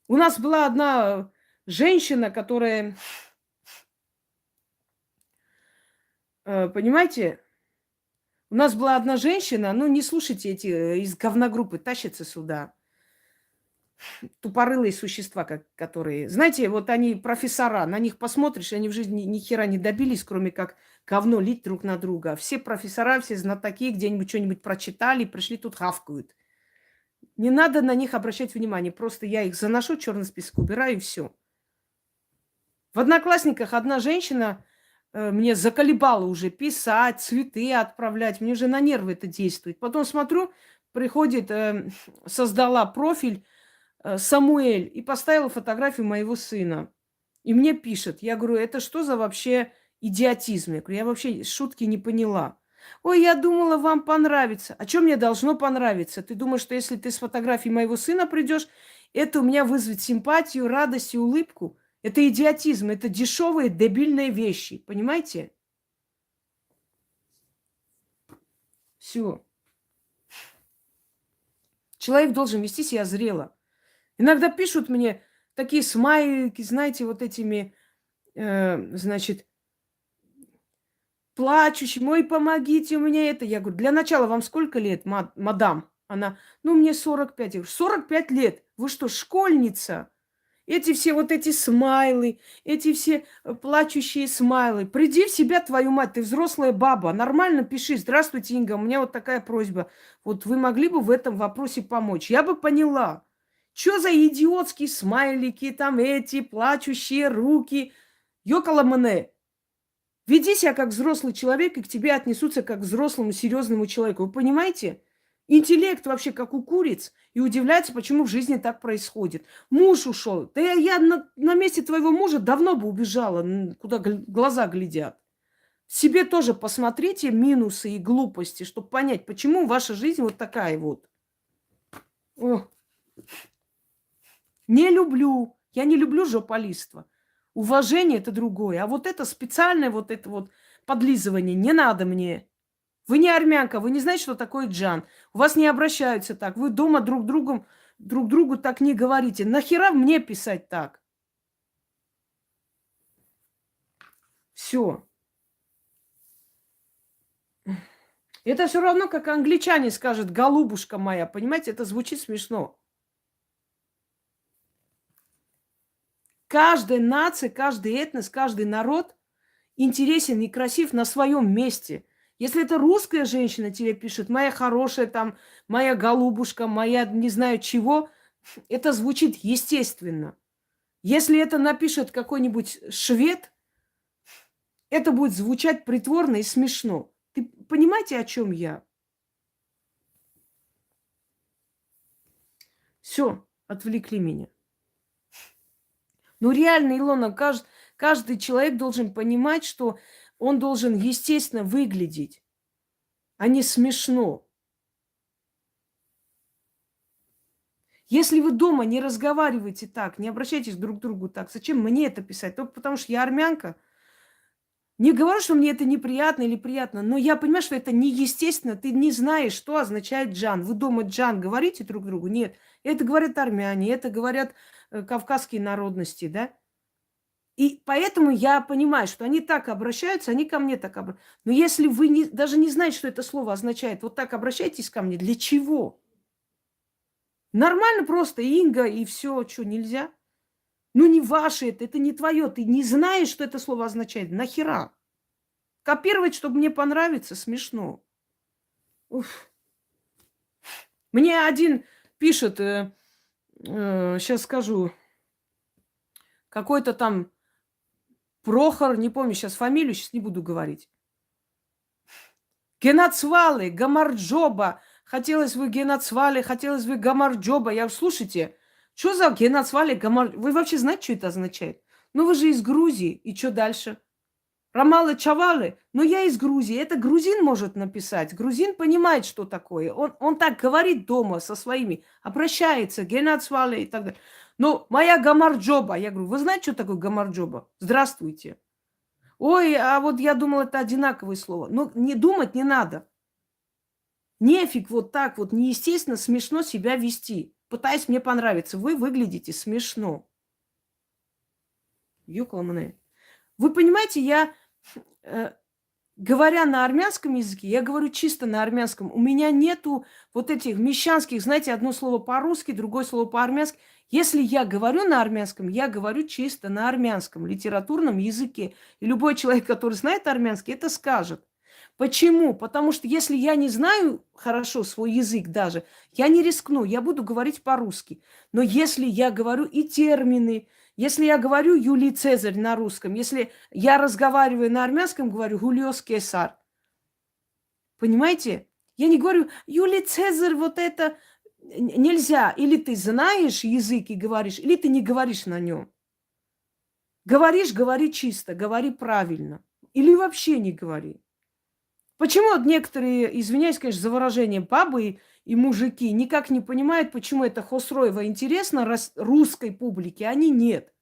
Speaker 1: У нас была одна женщина, которая, понимаете, у нас была одна женщина, ну не слушайте эти из говногруппы, тащатся сюда. Тупорылые существа, которые... Знаете, вот они профессора, на них посмотришь, они в жизни ни хера не добились, кроме как говно лить друг на друга. Все профессора, все знатоки где-нибудь что-нибудь прочитали, пришли тут хавкают. Не надо на них обращать внимание, просто я их заношу, черный список убираю и все. В Одноклассниках одна женщина мне заколебала уже писать, цветы отправлять. Мне уже на нервы это действует. Потом смотрю, приходит, создала профиль Самуэль и поставила фотографию моего сына. И мне пишет. Я говорю, это что за вообще идиотизм? Я говорю, я вообще шутки не поняла. Ой, я думала, вам понравится. А что мне должно понравиться? Ты думаешь, что если ты с фотографией моего сына придешь, это у меня вызовет симпатию, радость и улыбку? Это идиотизм, это дешевые, дебильные вещи. Понимаете? Все. Человек должен вести себя зрело. Иногда пишут мне такие смайлики, знаете, вот этими, значит, плачущим, ой, помогите, у меня это. Я говорю, для начала вам сколько лет, мадам? Она, ну, мне 45. Я говорю, 45 лет? Вы что, школьница? Эти все вот эти смайлы, эти все плачущие смайлы. Приди в себя, твою мать, ты взрослая баба. Нормально пиши. Здравствуйте, Инга, у меня вот такая просьба. Вот вы могли бы в этом вопросе помочь? Я бы поняла. Что за идиотские смайлики, там эти плачущие руки? Ёкала мне. Веди себя как взрослый человек, и к тебе отнесутся как к взрослому, серьезному человеку. Вы понимаете? Интеллект вообще как у куриц. И удивляется, почему в жизни так происходит. Муж ушел. Да я на месте твоего мужа давно бы убежала, куда глаза глядят. Себе тоже посмотрите минусы и глупости, чтобы понять, почему ваша жизнь вот такая вот. О, не люблю. Я не люблю жополиство. Уважение это другое. А вот это специальное вот это вот подлизывание не надо мне. Вы не армянка, вы не знаете, что такое джан. У вас не обращаются так. Вы дома друг другу так не говорите. Нахера мне писать так? Все. Это все равно, как англичане скажут, голубушка моя. Понимаете, это звучит смешно. Каждая нация, каждый этнос, каждый народ интересен и красив на своем месте. Если это русская женщина тебе пишет, моя хорошая там, моя голубушка, моя не знаю чего, это звучит естественно. Если это напишет какой-нибудь швед, это будет звучать притворно и смешно. Ты понимаете, о чем я? Все, отвлекли меня. Ну реально, Илона, каждый человек должен понимать, что он должен естественно выглядеть, а не смешно. Если вы дома не разговариваете так, не обращайтесь друг к другу так, зачем мне это писать? Только потому что я армянка. Не говорю, что мне это неприятно или приятно, но я понимаю, что это неестественно. Ты не знаешь, что означает джан. Вы дома джан говорите друг другу? Нет. Это говорят армяне, это говорят кавказские народности, да? И поэтому я понимаю, что они так обращаются, они ко мне так обращаются. Но если вы даже не знаете, что это слово означает, вот так обращайтесь ко мне, для чего? Нормально просто Инга и все, что нельзя? Ну не ваше это не твое, ты не знаешь, что это слово означает. Нахера? Копировать, чтобы мне понравиться, смешно. Уф. Мне один пишет, сейчас скажу, какой-то там Прохор, не помню сейчас фамилию, сейчас не буду говорить. Генацвалы, Гамарджоба. Хотелось бы Генацвали, хотелось бы Гамарджоба. Я говорю, слушайте, что за Генацвали, Гамар... Вы вообще знаете, что это означает? Ну вы же из Грузии. И что дальше? Ромалы Чавалы. Но я из Грузии. Это грузин может написать. Грузин понимает, что такое. Он так говорит дома со своими. Обращается. Генацвали и так далее. Но моя Гамарджоба. Я говорю, вы знаете, что такое Гамарджоба? Здравствуйте. Ой, а вот я думала, это одинаковые слова. Но не думать не надо. Нефиг вот так вот неестественно, смешно себя вести, пытаясь мне понравиться. Вы выглядите смешно. Юкламане. Вы понимаете, э, говоря на армянском языке, я говорю чисто на армянском. У меня нету вот этих мещанских, знаете, одно слово по-русски, другое слово по-армянски. Если я говорю на армянском, я говорю чисто на армянском, литературном языке. И любой человек, который знает армянский, это скажет. Почему? Потому что если я не знаю хорошо свой язык даже, я не рискну, я буду говорить по-русски. Но если я говорю и термины, если я говорю Юлий Цезарь на русском, если я разговариваю на армянском, говорю Гулиос Кесар. Понимаете? Я не говорю Юлий Цезарь, вот это нельзя. Или ты знаешь язык и говоришь, или ты не говоришь на нем. Говоришь, говори чисто, говори правильно. Или вообще не говори. Почему вот некоторые, извиняюсь, конечно, за выражение, бабы и мужики никак не понимают, почему это Хосроева интересно русской публике, а они нет.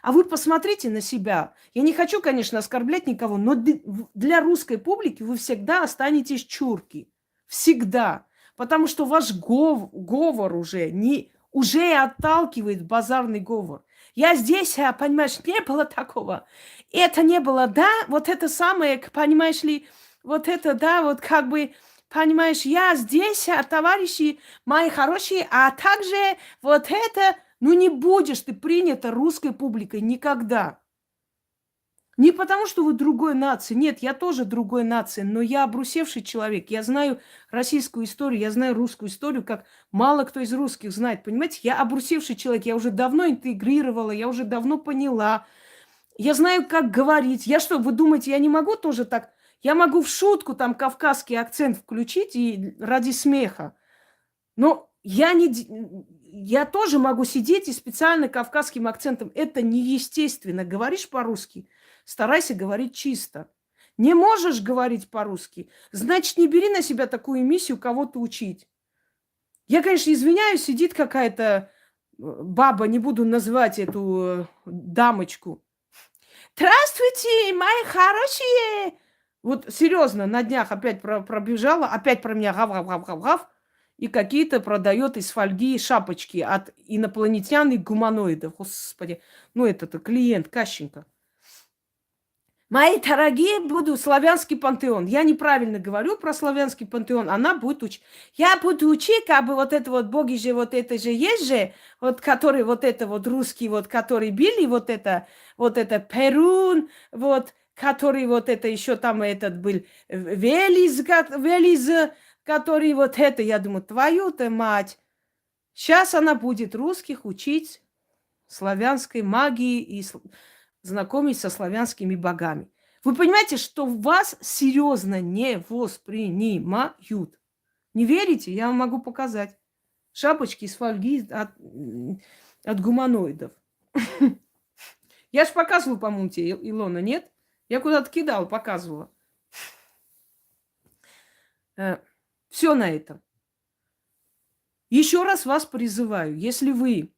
Speaker 1: А вы посмотрите на себя. Я не хочу, конечно, оскорблять никого, но для русской публики вы всегда останетесь чурки. Всегда. Потому что ваш говор уже отталкивает базарный говор. Я здесь, понимаешь, не было такого. Это не было, да, вот это самое, понимаешь ли, вот это, да, вот как бы, понимаешь, я здесь, товарищи мои хорошие, а также вот это, ну не будешь ты принята русской публикой никогда. Не потому, что вы другой нации. Нет, я тоже другой нации, но я обрусевший человек. Я знаю российскую историю, я знаю русскую историю, как мало кто из русских знает. Понимаете, я обрусевший человек, я уже давно интегрировала, я уже давно поняла. Я знаю, как говорить. Я что, вы думаете, я не могу тоже так? Я могу в шутку там кавказский акцент включить и ради смеха. Но я тоже могу сидеть и специально кавказским акцентом. Это неестественно. Говоришь по-русски, старайся говорить чисто. Не можешь говорить по-русски, значит, не бери на себя такую миссию кого-то учить. Я, конечно, извиняюсь, сидит какая-то баба, не буду называть эту дамочку. Здравствуйте, мои хорошие! Вот серьезно, на днях опять пробежала, опять про меня гав-гав-гав-гав-гав, и какие-то продает из фольги шапочки от инопланетян и гуманоидов. Господи, ну это-то клиент Кащенко. Мои дорогие, буду славянский пантеон. Я неправильно говорю про славянский пантеон. Она будет учить. Я буду учить, как бы вот это вот боги же, вот это же есть же, вот который вот это вот русский, вот который били, вот это Перун, вот который вот это еще там этот был Велиз, который вот это, я думаю, твою-то мать. Сейчас она будет русских учить славянской магии и знакомить со славянскими богами. Вы понимаете, что вас серьезно не воспринимают. Не верите? Я вам могу показать. Шапочки из фольги от гуманоидов. Я же показывала, по-моему, тебе, Илона, нет? Я куда-то кидала, показывала. Все на этом. Еще раз вас призываю, если вы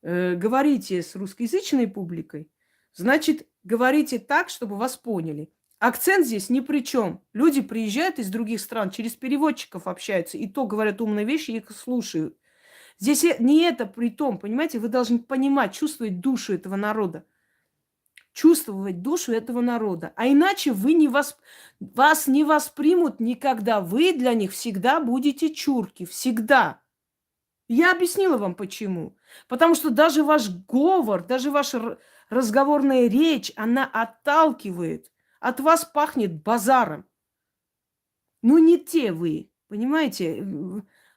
Speaker 1: говорите с русскоязычной публикой, значит, говорите так, чтобы вас поняли. Акцент здесь ни при чем. Люди приезжают из других стран, через переводчиков общаются, и то говорят умные вещи, их слушают. Здесь не это при том, понимаете, вы должны понимать, чувствовать душу этого народа. Чувствовать душу этого народа. А иначе вас не воспримут никогда. Вы для них всегда будете чурки. Всегда. Я объяснила вам почему. Потому что даже ваш говор, даже ваша разговорная речь, она отталкивает. От вас пахнет базаром. Ну, не те вы, понимаете?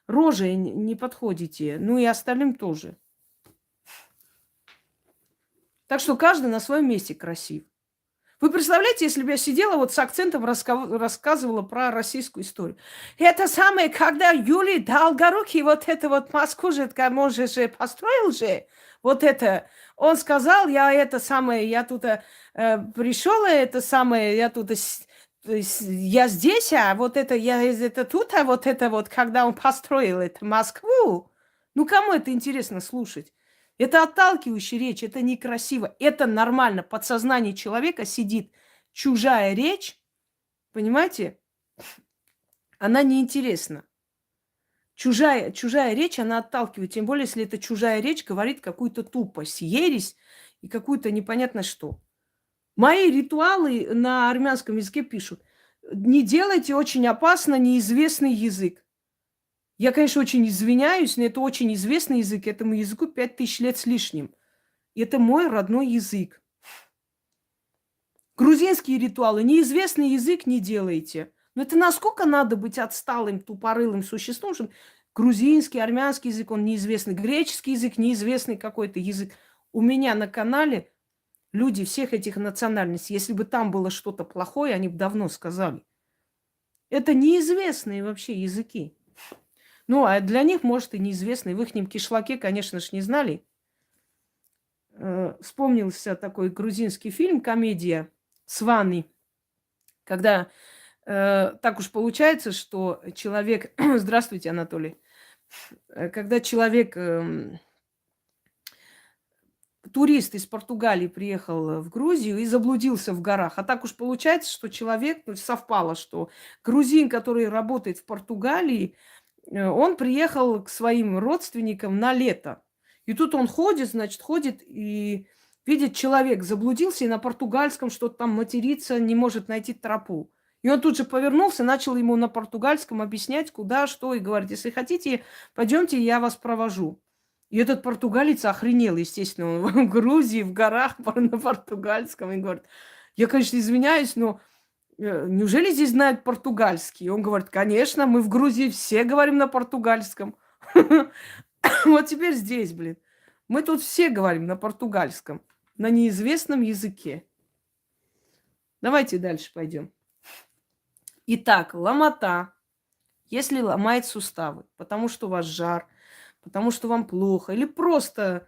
Speaker 1: Рожей не подходите. Ну, и остальным тоже. Так что каждый на своем месте красив. Вы представляете, если бы я сидела вот с акцентом рассказывала про российскую историю. Это самое, когда Юлий Долгорукий вот это вот Москву же, может же, построил же, вот это, он сказал, я тут пришел, это самое, я здесь, а вот это, это тут, а вот это вот, когда он построил это Москву. Ну, кому это интересно слушать? Это отталкивающая речь, это некрасиво, это нормально. Подсознание человека сидит чужая речь, понимаете? Она неинтересна. Чужая речь, она отталкивает. Тем более, если эта чужая речь говорит какую-то тупость, ересь и какую-то непонятно что. Мои ритуалы на армянском языке пишут. Не делайте, очень опасно, неизвестный язык. Я, конечно, очень извиняюсь, но это очень известный язык. Этому языку 5000 лет с лишним. И это мой родной язык. Грузинские ритуалы. Неизвестный язык не делайте. Но это насколько надо быть отсталым, тупорылым существом, чтобы грузинский, армянский язык, он неизвестный. Греческий язык, неизвестный какой-то язык. У меня на канале люди всех этих национальностей, если бы там было что-то плохое, они бы давно сказали. Это неизвестные вообще языки. Ну, а для них, может, и неизвестные. В их кишлаке, конечно же, не знали. Вспомнился такой грузинский фильм, комедия «Сваны», когда так уж получается, что человек... Здравствуйте, Анатолий. Когда человек, турист из Португалии приехал в Грузию и заблудился в горах. А так уж получается, что человек, ну, совпало, что грузин, который работает в Португалии, он приехал к своим родственникам на лето. И тут он ходит, значит, ходит и видит, человек заблудился и на португальском что-то там матерится, не может найти тропу. И он тут же повернулся, начал ему на португальском объяснять, куда, что, и говорит, если хотите, пойдемте, я вас провожу. И этот португалец охренел, естественно, он в Грузии, в горах на португальском, и говорит, я, конечно, извиняюсь, но неужели здесь знают португальский? И он говорит, конечно, мы в Грузии все говорим на португальском. Вот теперь здесь, блин. Мы тут все говорим на португальском, на неизвестном языке. Давайте дальше пойдем. Итак, ломота. Если ломает суставы, потому что у вас жар, потому что вам плохо, или просто,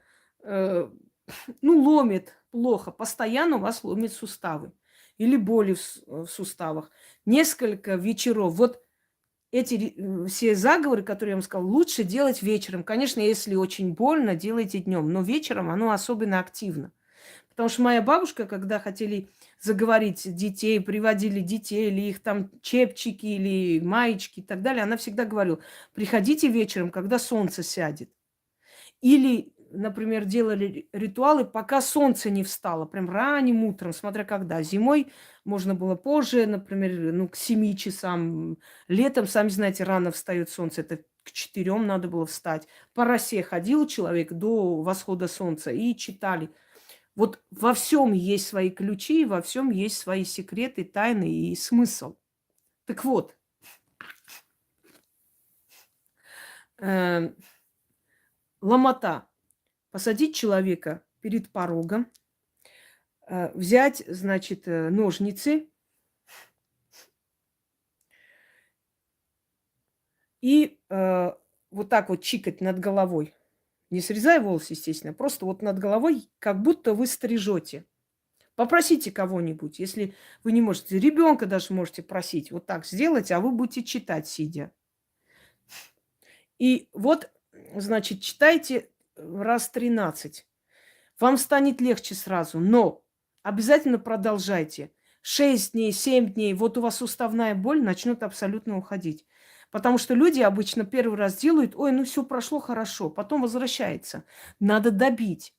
Speaker 1: ломит плохо, постоянно у вас ломит суставы, или боли в суставах, несколько вечеров. Вот эти все заговоры, которые я вам сказала, лучше делать вечером. Конечно, если очень больно, делайте днем, но вечером оно особенно активно. Потому что моя бабушка, когда хотели заговорить детей, приводили детей, или их там чепчики, или маечки и так далее, она всегда говорила, приходите вечером, когда солнце сядет. Или, например, делали ритуалы, пока солнце не встало, прям ранним утром, смотря когда. Зимой можно было позже, например, к 7 часам. Летом, сами знаете, рано встает солнце, это к 4 надо было встать. По росе ходил человек до восхода солнца и читали. Вот во всем есть свои ключи, во всем есть свои секреты, тайны и смысл. Так вот, ломота. Посадить человека перед порогом, взять, значит, ножницы и вот так вот чикать над головой. Не срезая волосы, естественно, просто вот над головой, как будто вы стрижете. Попросите кого-нибудь, если вы не можете. Ребенка даже можете просить вот так сделать, а вы будете читать, сидя. И вот, значит, читайте раз 13. Вам станет легче сразу, но обязательно продолжайте. 6 дней, 7 дней, вот у вас суставная боль начнет абсолютно уходить. Потому что люди обычно первый раз делают, ой, ну все прошло хорошо, потом возвращается. Надо добить.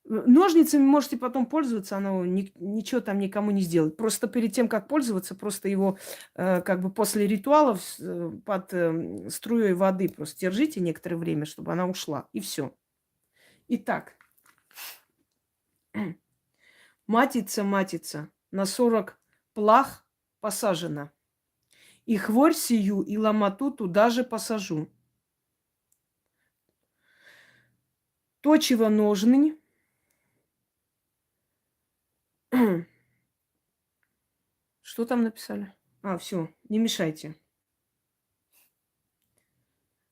Speaker 1: Ножницами можете потом пользоваться, оно ничего там никому не сделает. Просто перед тем, как пользоваться, просто его как бы после ритуалов под струей воды просто держите некоторое время, чтобы она ушла. И все. Итак, матица, на 40 плах посажена. И хворь сию, и ломоту туда же посажу. Точиво ножнынь. Что там написали? Все, не мешайте.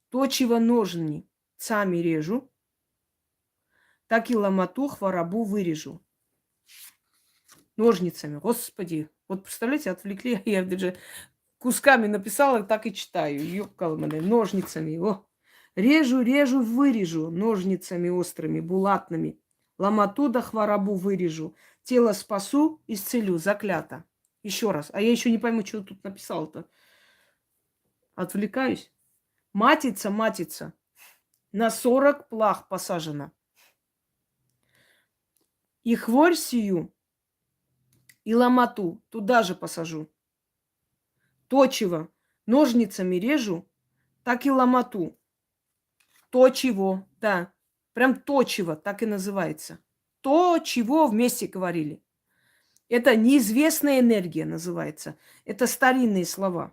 Speaker 1: Точиво ножни сами режу, так и ломоту хворобу вырежу. Ножницами. Господи, вот представляете, отвлекли, я даже кусками написала, так и читаю. Ёпкалманы, ножницами. О. Режу, вырежу ножницами острыми, булатными. Ломоту да хворобу вырежу. Тело спасу, исцелю, заклято. Еще раз. А я еще не пойму, что тут написал-то. Отвлекаюсь. Матица, матица. На 40 плах посажена. И хворь сию, и ломоту туда же посажу. Точево ножницами режу, так и ломоту. Точево, да. Прям точево, так и называется. То, чего вместе говорили. Это неизвестная энергия называется. Это старинные слова.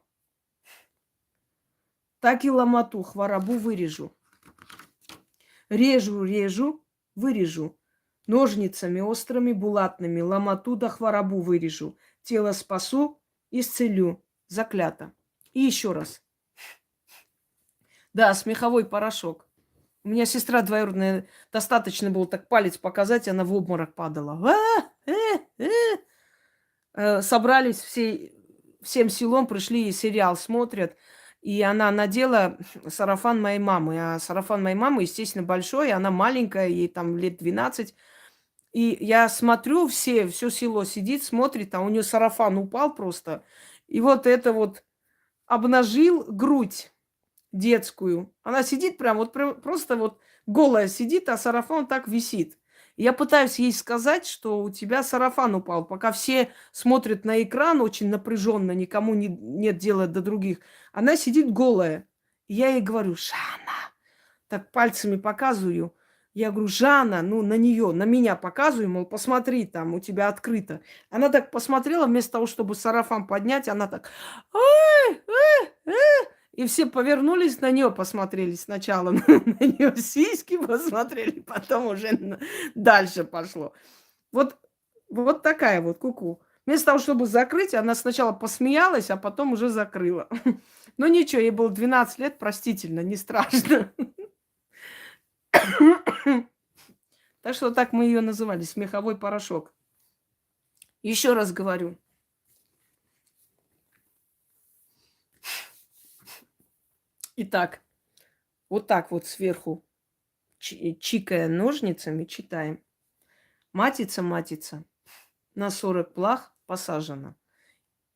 Speaker 1: Так и ломоту, хворобу вырежу. Режу, вырежу. Ножницами острыми, булатными, ломоту да хворобу вырежу. Тело спасу, исцелю. Заклято. И еще раз. Да, смеховой порошок. У меня сестра двоюродная, достаточно было так палец показать, она в обморок падала. Собрались всем селом, пришли и сериал смотрят. И она надела сарафан моей мамы. А сарафан моей мамы, естественно, большой, она маленькая, ей там лет 12. И я смотрю, все село сидит, смотрит, а у нее сарафан упал просто. И вот это вот обнажил грудь детскую. Она сидит прям вот просто вот голая сидит, а сарафан так висит. И я пытаюсь ей сказать, что у тебя сарафан упал. Пока все смотрят на экран очень напряженно, никому нет дела до других. Она сидит голая. И я ей говорю: Жанна, так пальцами показываю. Я говорю: Жанна, ну на нее, на меня показываю, мол, посмотри, там у тебя открыто. Она так посмотрела, вместо того, чтобы сарафан поднять, она так: ай, и все повернулись на нее, посмотрели сначала на нее сиськи, посмотрели, потом уже дальше пошло. Вот такая вот куку. Вместо того, чтобы закрыть, она сначала посмеялась, а потом уже закрыла. Ну ничего, ей было 12 лет, простительно, не страшно. Так что так мы ее называли, смеховой порошок. Еще раз говорю. Итак, вот так вот сверху, чикая ножницами, читаем. Матица, матица, на 40 плах посажена.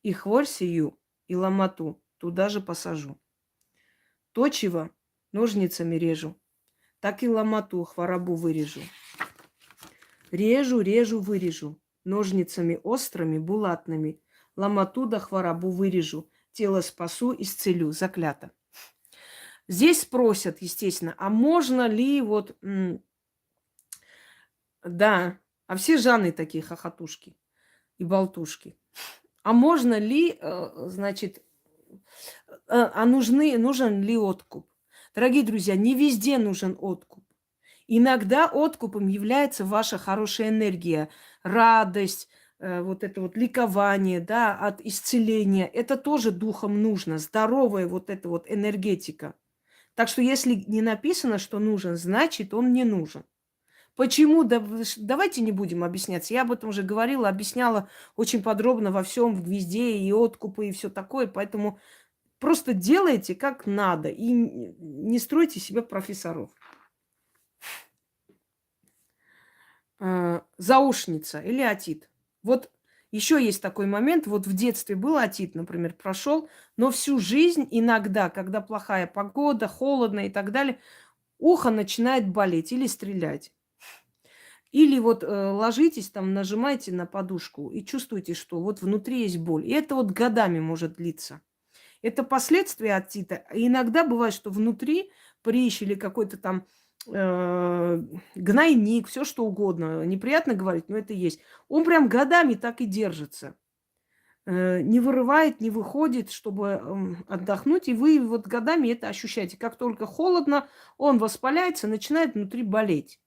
Speaker 1: И хворь сию, и ломоту туда же посажу. Точево ножницами режу, так и ломоту, хворобу вырежу. Режу, вырежу. Ножницами острыми, булатными. Ломоту да хворобу вырежу. Тело спасу, исцелю. Заклято. Здесь спросят, естественно, а можно ли вот... Да, а все Жанны такие хохотушки и болтушки. А можно ли, значит, нужен ли откуп? Дорогие друзья, не везде нужен откуп. Иногда откупом является ваша хорошая энергия, радость, вот это вот ликование, да, от исцеления. Это тоже духом нужно, здоровая вот эта вот энергетика. Так что если не написано, что нужен, значит, он не нужен. Почему? Давайте не будем объясняться. Я об этом уже говорила, объясняла очень подробно во всем, везде, и откупы, и все такое. Поэтому просто делайте как надо и не стройте себе профессоров. Заушница или отит. Вот еще есть такой момент. Вот в детстве был отит, например, прошел, но всю жизнь иногда, когда плохая погода, холодно и так далее, ухо начинает болеть или стрелять. Или вот ложитесь там, нажимаете на подушку и чувствуете, что вот внутри есть боль. И это вот годами может длиться. Это последствия отита. Иногда бывает, что внутри прыщ или какой-то там гнойник, все что угодно. Неприятно говорить, но это есть. Он прям годами так и держится. Не вырывает, не выходит, чтобы отдохнуть. И вы вот годами это ощущаете. Как только холодно, он воспаляется, начинает внутри болеть.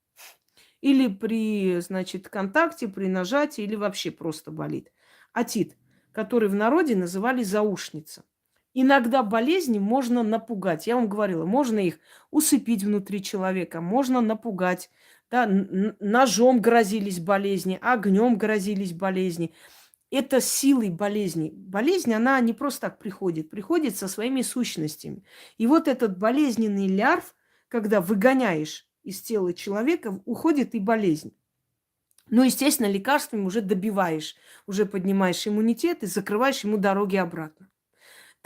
Speaker 1: Или при, значит, контакте, при нажатии, или вообще просто болит. Отит, который в народе называли заушница. Иногда болезни можно напугать. Я вам говорила, можно их усыпить внутри человека, можно напугать. Да, ножом грозились болезни, огнем грозились болезни. Это силой болезни. Болезнь, она не просто так приходит, приходит со своими сущностями. И вот этот болезненный лярв, когда выгоняешь из тела человека, уходит и болезнь. Ну, естественно, лекарствами уже добиваешь, уже поднимаешь иммунитет и закрываешь ему дороги обратно.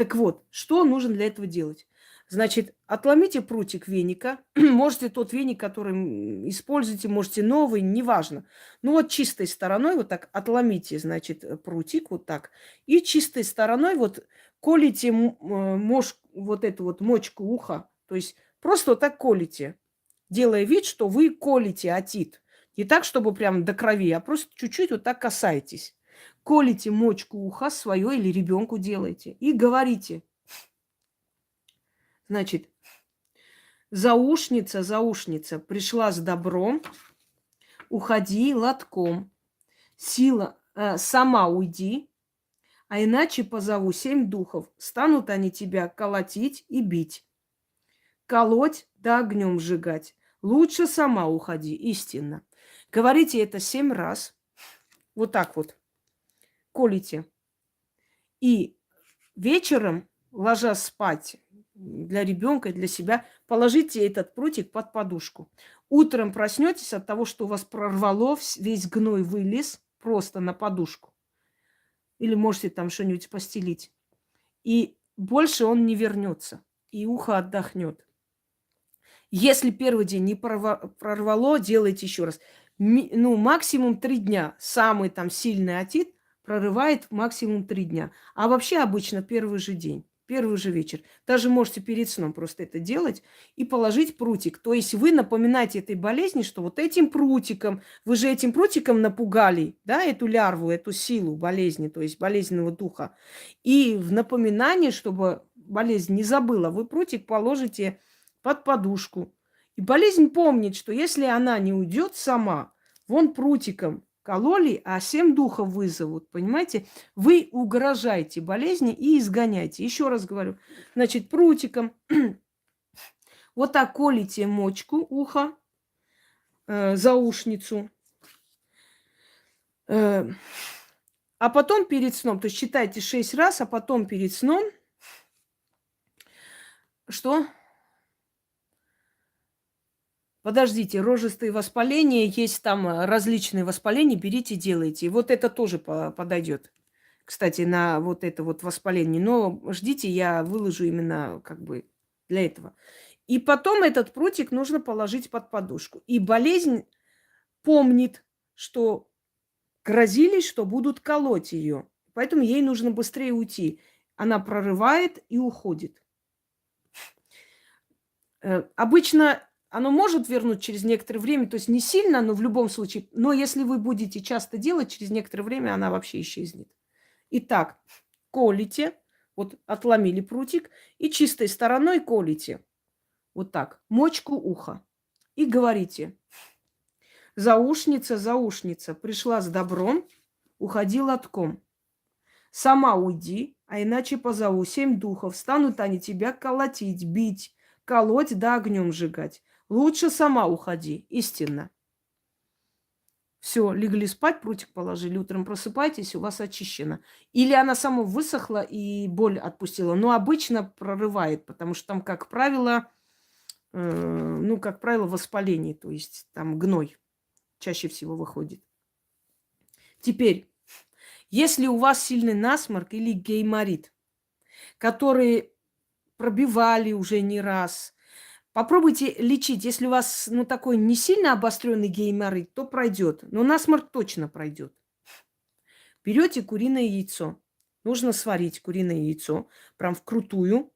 Speaker 1: Так вот, что нужно для этого делать? Значит, отломите прутик веника. Можете тот веник, который используете, можете новый, неважно. Ну вот чистой стороной вот так отломите, значит, прутик вот так. И чистой стороной вот колите вот эту вот мочку уха. То есть просто вот так колите, делая вид, что вы колите отит. Не так, чтобы прям до крови, а просто чуть-чуть вот так касаетесь. Колите мочку уха свое или ребенку делаете и говорите, значит, заушница, заушница, пришла с добром, уходи лотком. Сила, сама уйди, а иначе позову 7 духов. Станут они тебя колотить и бить. Колоть да огнем сжигать. Лучше сама уходи, истинно. Говорите это 7 раз. Вот так вот. Колите. И вечером, ложась спать, для ребенка и для себя, положите этот прутик под подушку. Утром проснетесь от того, что у вас прорвало, весь гной вылез просто на подушку. Или можете там что-нибудь постелить. И больше он не вернется. И ухо отдохнет. Если первый день не прорвало, делайте еще раз. Ну, максимум 3 дня. Самый там сильный отит прорывает максимум 3 дня. А вообще обычно первый же день, первый же вечер. Даже можете перед сном просто это делать и положить прутик. То есть вы напоминаете этой болезни, что вот этим прутиком, вы же этим прутиком напугали, да, эту лярву, эту силу болезни, то есть болезненного духа. И в напоминание, чтобы болезнь не забыла, вы прутик положите под подушку. И болезнь помнит, что если она не уйдет сама, вон прутиком кололи, а 7 духов вызовут, понимаете? Вы угрожаете болезни и изгоняете. Еще раз говорю, значит, прутиком вот так колите мочку уха, заушницу, а потом перед сном, то есть считайте 6 раз, а потом перед сном, что? Подождите, рожистые воспаления, есть там различные воспаления, берите, делайте. И вот это тоже подойдет, кстати, на вот это вот воспаление. Но ждите, я выложу именно как бы для этого. И потом этот прутик нужно положить под подушку. И болезнь помнит, что грозились, что будут колоть ее. Поэтому ей нужно быстрее уйти. Она прорывает и уходит. Обычно оно может вернуть через некоторое время, то есть не сильно, но в любом случае. Но если вы будете часто делать, через некоторое время она вообще исчезнет. Итак, колите, вот отломили прутик, и чистой стороной колите. Вот так, мочку уха. И говорите, заушница, заушница, пришла с добром, уходи лотком. Сама уйди, а иначе позову 7 духов, станут они тебя колотить, бить, колоть да огнем сжигать. Лучше сама уходи, истинно. Все, легли спать, прутик положили, утром просыпайтесь, у вас очищено. Или она сама высохла и боль отпустила. Но обычно прорывает, потому что там, как правило, как правило, воспаление, то есть там гной чаще всего выходит. Теперь, если у вас сильный насморк или гейморит, которые пробивали уже не раз, попробуйте лечить. Если у вас такой не сильно обостренный гейморит, то пройдет. Но насморк точно пройдет. Берете куриное яйцо. Нужно сварить куриное яйцо прям вкрутую.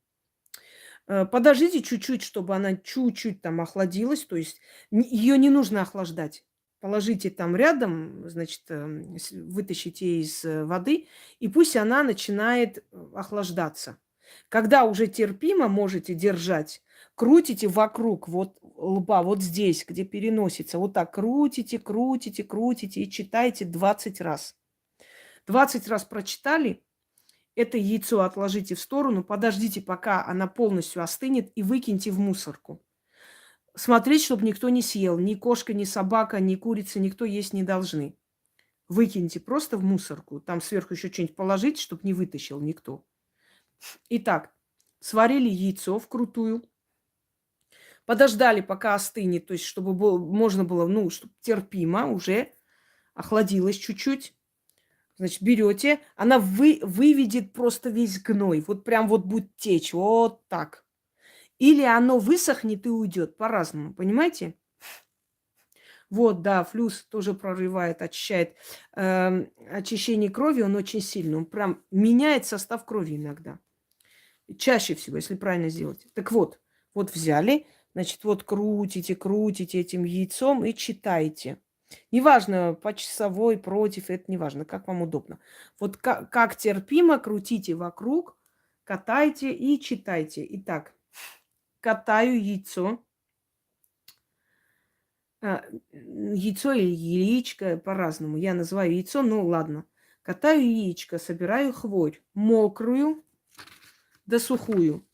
Speaker 1: Подождите чуть-чуть, чтобы она чуть-чуть там охладилась. То есть ее не нужно охлаждать. Положите там рядом, значит, вытащите из воды, и пусть она начинает охлаждаться. Когда уже терпимо можете держать, крутите вокруг вот лба, вот здесь, где переносится. Вот так крутите, крутите, крутите и читайте 20 раз. 20 раз прочитали, это яйцо отложите в сторону, подождите, пока она полностью остынет, и выкиньте в мусорку. Смотреть, чтобы никто не съел. Ни кошка, ни собака, ни курица, никто есть не должны. Выкиньте просто в мусорку. Там сверху еще что-нибудь положите, чтобы не вытащил никто. Итак, сварили яйцо вкрутую. Подождали, пока остынет, то есть чтобы можно было, чтобы терпимо уже, охладилось чуть-чуть. Значит, берете, она выведет просто весь гной. Вот прям вот будет течь. Вот так. Или оно высохнет и уйдет. По-разному. Понимаете? Вот, да, флюс тоже прорывает, очищает. Очищение крови, он очень сильный. Он прям меняет состав крови иногда. Чаще всего, если правильно сделать. Так вот, вот взяли, значит, вот крутите, крутите этим яйцом и читаете. Неважно, по часовой, против, это неважно, как вам удобно. Вот как терпимо крутите вокруг, катайте и читайте. Итак, катаю яйцо. Яйцо или яичко, по-разному. Я называю яйцо, ну ладно. Катаю яичко, собираю хворь. Мокрую да сухую.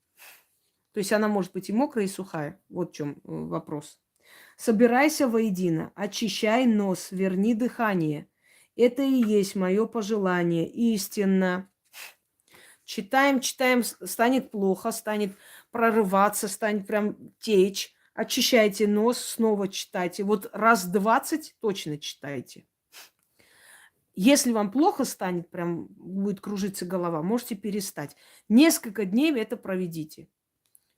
Speaker 1: То есть она может быть и мокрая, и сухая. Вот в чем вопрос. Собирайся воедино, очищай нос, верни дыхание. Это и есть мое пожелание. Истинно. Читаем, читаем, станет плохо, станет прорываться, станет прям течь. Очищайте нос, снова читайте. Вот раз 20 точно читайте. Если вам плохо станет, прям будет кружиться голова, можете перестать. Несколько дней это проведите,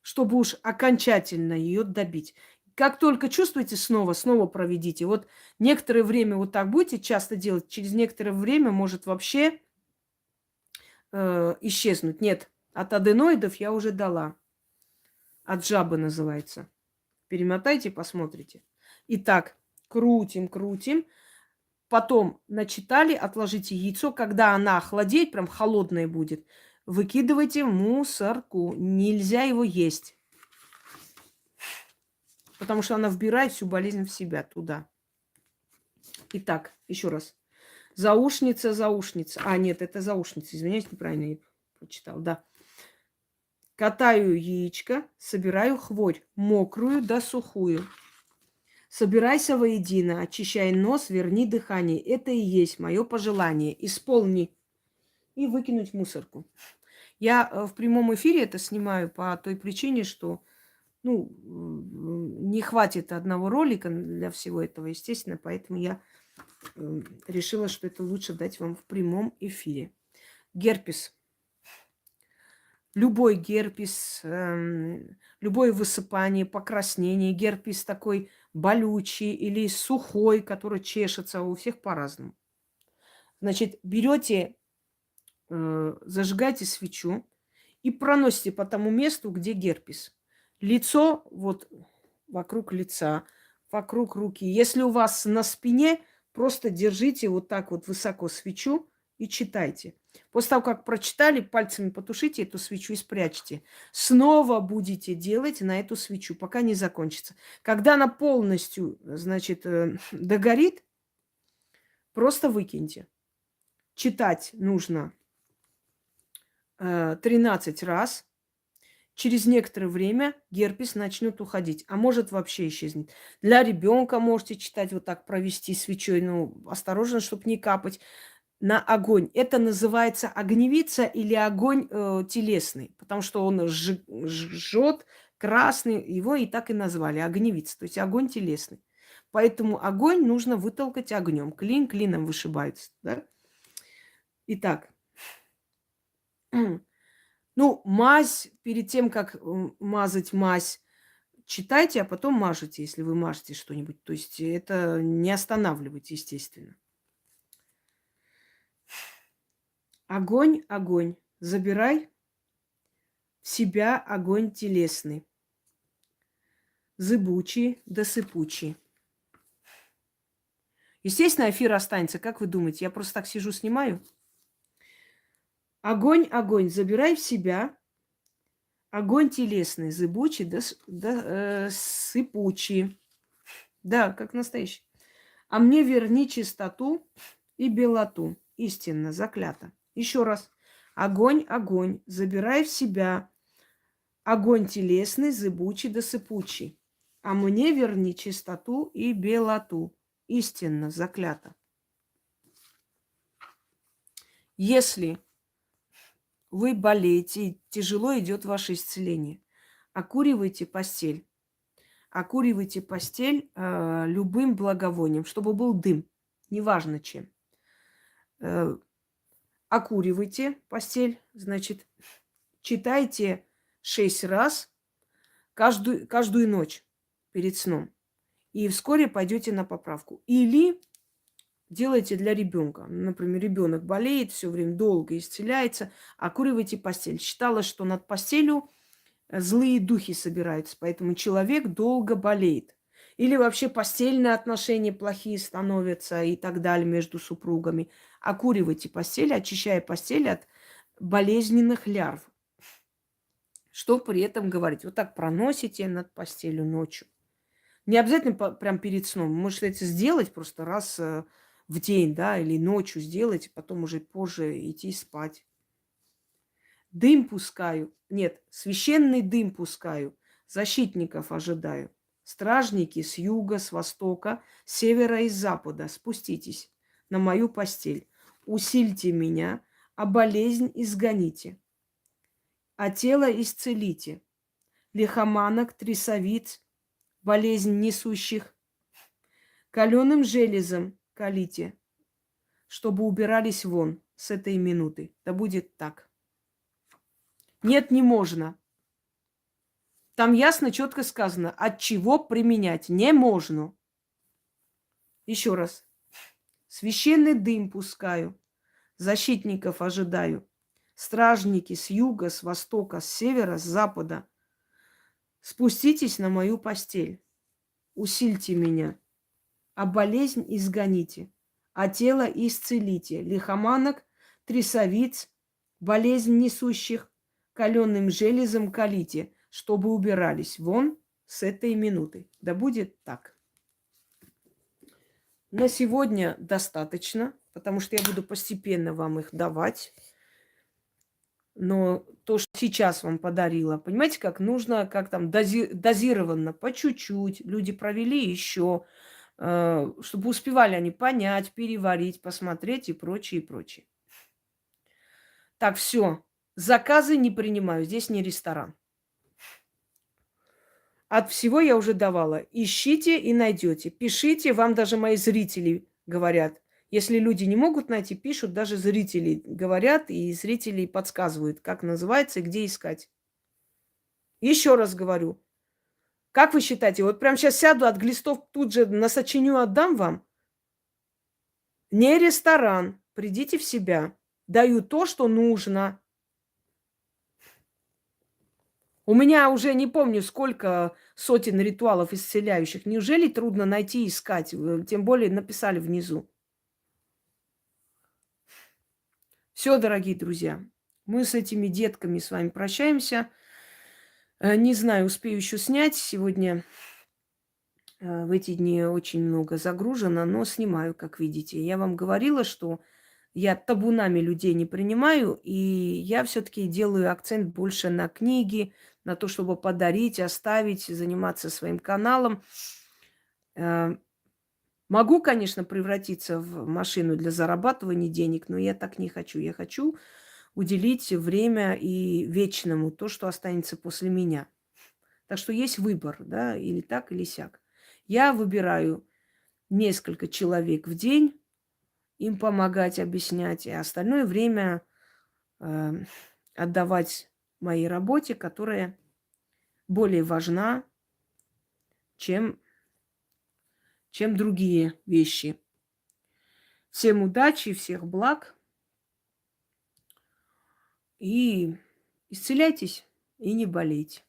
Speaker 1: чтобы уж окончательно ее добить. Как только чувствуете, снова проведите. Вот некоторое время вот так будете часто делать, через некоторое время может вообще исчезнуть. Нет, от аденоидов я уже дала. От жабы называется. Перемотайте, посмотрите. Итак, крутим, крутим. Потом начитали, отложите яйцо. Когда она охладеет, прям холодное будет, выкидывайте в мусорку. Нельзя его есть. Потому что она вбирает всю болезнь в себя туда. Итак, еще раз. Заушница, заушница. А, нет, это заушница. Извиняюсь, неправильно я прочитал. Да. Катаю яичко, собираю хворь. Мокрую да сухую. Собирайся воедино, очищай нос, верни дыхание. Это и есть мое пожелание. Исполни. И выкинуть в мусорку. Я в прямом эфире это снимаю по той причине, что не хватит одного ролика для всего этого, естественно, поэтому я решила, что это лучше дать вам в прямом эфире. Герпес. Любой герпес, любое высыпание, покраснение, герпес такой болючий или сухой, который чешется, у всех по-разному. Значит, берете, зажигаете свечу и проносите по тому месту, где герпес. Лицо, вот вокруг лица, вокруг руки. Если у вас на спине, просто держите вот так вот высоко свечу и читайте. После того, как прочитали, пальцами потушите эту свечу и спрячьте. Снова будете делать на эту свечу, пока не закончится. Когда она полностью, значит, догорит, просто выкиньте. Читать нужно 13 раз. Через некоторое время герпес начнет уходить, а может вообще исчезнет. Для ребенка можете читать вот так, провести свечой, ну, осторожно, чтобы не капать на огонь. Это называется огневица или огонь телесный, потому что он жжет, красный, его и так и назвали огневица, то есть огонь телесный. Поэтому огонь нужно вытолкать огнем. Клин клином вышибается. Да? Итак, ну, мазь, перед тем, как мазать мазь, читайте, а потом мажете, если вы мажете что-нибудь. То есть это не останавливать, естественно. Огонь, огонь, забирай в себя огонь телесный, зыбучий да сыпучий. Естественно, эфир останется. Как вы думаете, я просто так сижу, снимаю? Огонь, огонь, забирай в себя огонь телесный, зыбучий да сыпучий. Да, как настоящий. А мне верни чистоту и белоту. Истинно, заклято. Еще раз. Огонь, огонь, забирай в себя огонь телесный, зыбучий да сыпучий. А мне верни чистоту и белоту. Истинно, заклято. Если вы болеете, тяжело идет ваше исцеление, окуривайте постель. Окуривайте постель любым благовонием, чтобы был дым, неважно чем. окуривайте постель, значит, читайте 6 раз каждую ночь перед сном. И вскоре пойдете на поправку. Или делайте для ребенка. Например, ребенок болеет, все время долго исцеляется, окуривайте постель. Считалось, что над постелью злые духи собираются, поэтому человек долго болеет. Или вообще постельные отношения плохие становятся и так далее между супругами. Окуривайте постель, очищая постель от болезненных лярв. Что при этом говорить? Вот так проносите над постелью ночью. Не обязательно прям перед сном. Можете это сделать просто раз в день, да, или ночью сделать, потом уже позже идти спать. Дым пускаю. Нет, священный дым пускаю. Защитников ожидаю. Стражники с юга, с востока, с севера и с запада. Спуститесь на мою постель. Усильте меня, а болезнь изгоните. А тело исцелите. Лихоманок, трясовиц, болезнь несущих, каленым железом калите, чтобы убирались вон с этой минуты. Да будет так. Нет, не можно. Там ясно, четко сказано, от чего применять. Не можно. Еще раз. Священный дым пускаю, защитников ожидаю. Стражники с юга, с востока, с севера, с запада. Спуститесь на мою постель. Усильте меня, а болезнь изгоните, а тело исцелите. Лихоманок, трясовиц, болезнь несущих, каленым железом калите, чтобы убирались вон с этой минуты. Да будет так. На сегодня достаточно, потому что я буду постепенно вам их давать. Но то, что сейчас вам подарила, понимаете, как нужно, как там дозированно, по чуть-чуть. Люди провели еще, чтобы успевали они понять, переварить, посмотреть и прочее, и прочее. Так, все. Заказы не принимаю. Здесь не ресторан. От всего я уже давала. Ищите и найдете. Пишите, вам даже мои зрители говорят. Если люди не могут найти, пишут, даже зрители говорят, и зрители подсказывают, как называется и где искать. Еще раз говорю. Как вы считаете, вот прямо сейчас сяду от глистов, тут же насочиню, отдам вам? Не ресторан. Придите в себя. Даю то, что нужно. У меня уже не помню, сколько сотен ритуалов исцеляющих. Неужели трудно найти и искать? Тем более написали внизу. Все, дорогие друзья, мы с этими детками с вами прощаемся. Не знаю, успею еще снять. Сегодня в эти дни очень много загружено, но снимаю, как видите. Я вам говорила, что я табунами людей не принимаю, и я все-таки делаю акцент больше на книги, на то, чтобы подарить, оставить, заниматься своим каналом. Могу, конечно, превратиться в машину для зарабатывания денег, но я так не хочу. Я хочу уделить время и вечному, то, что останется после меня. Так что есть выбор, да, или так, или сяк. Я выбираю несколько человек в день, им помогать, объяснять, и остальное время отдавать моей работе, которая более важна, чем другие вещи. Всем удачи, всех благ. И исцеляйтесь и не болейте.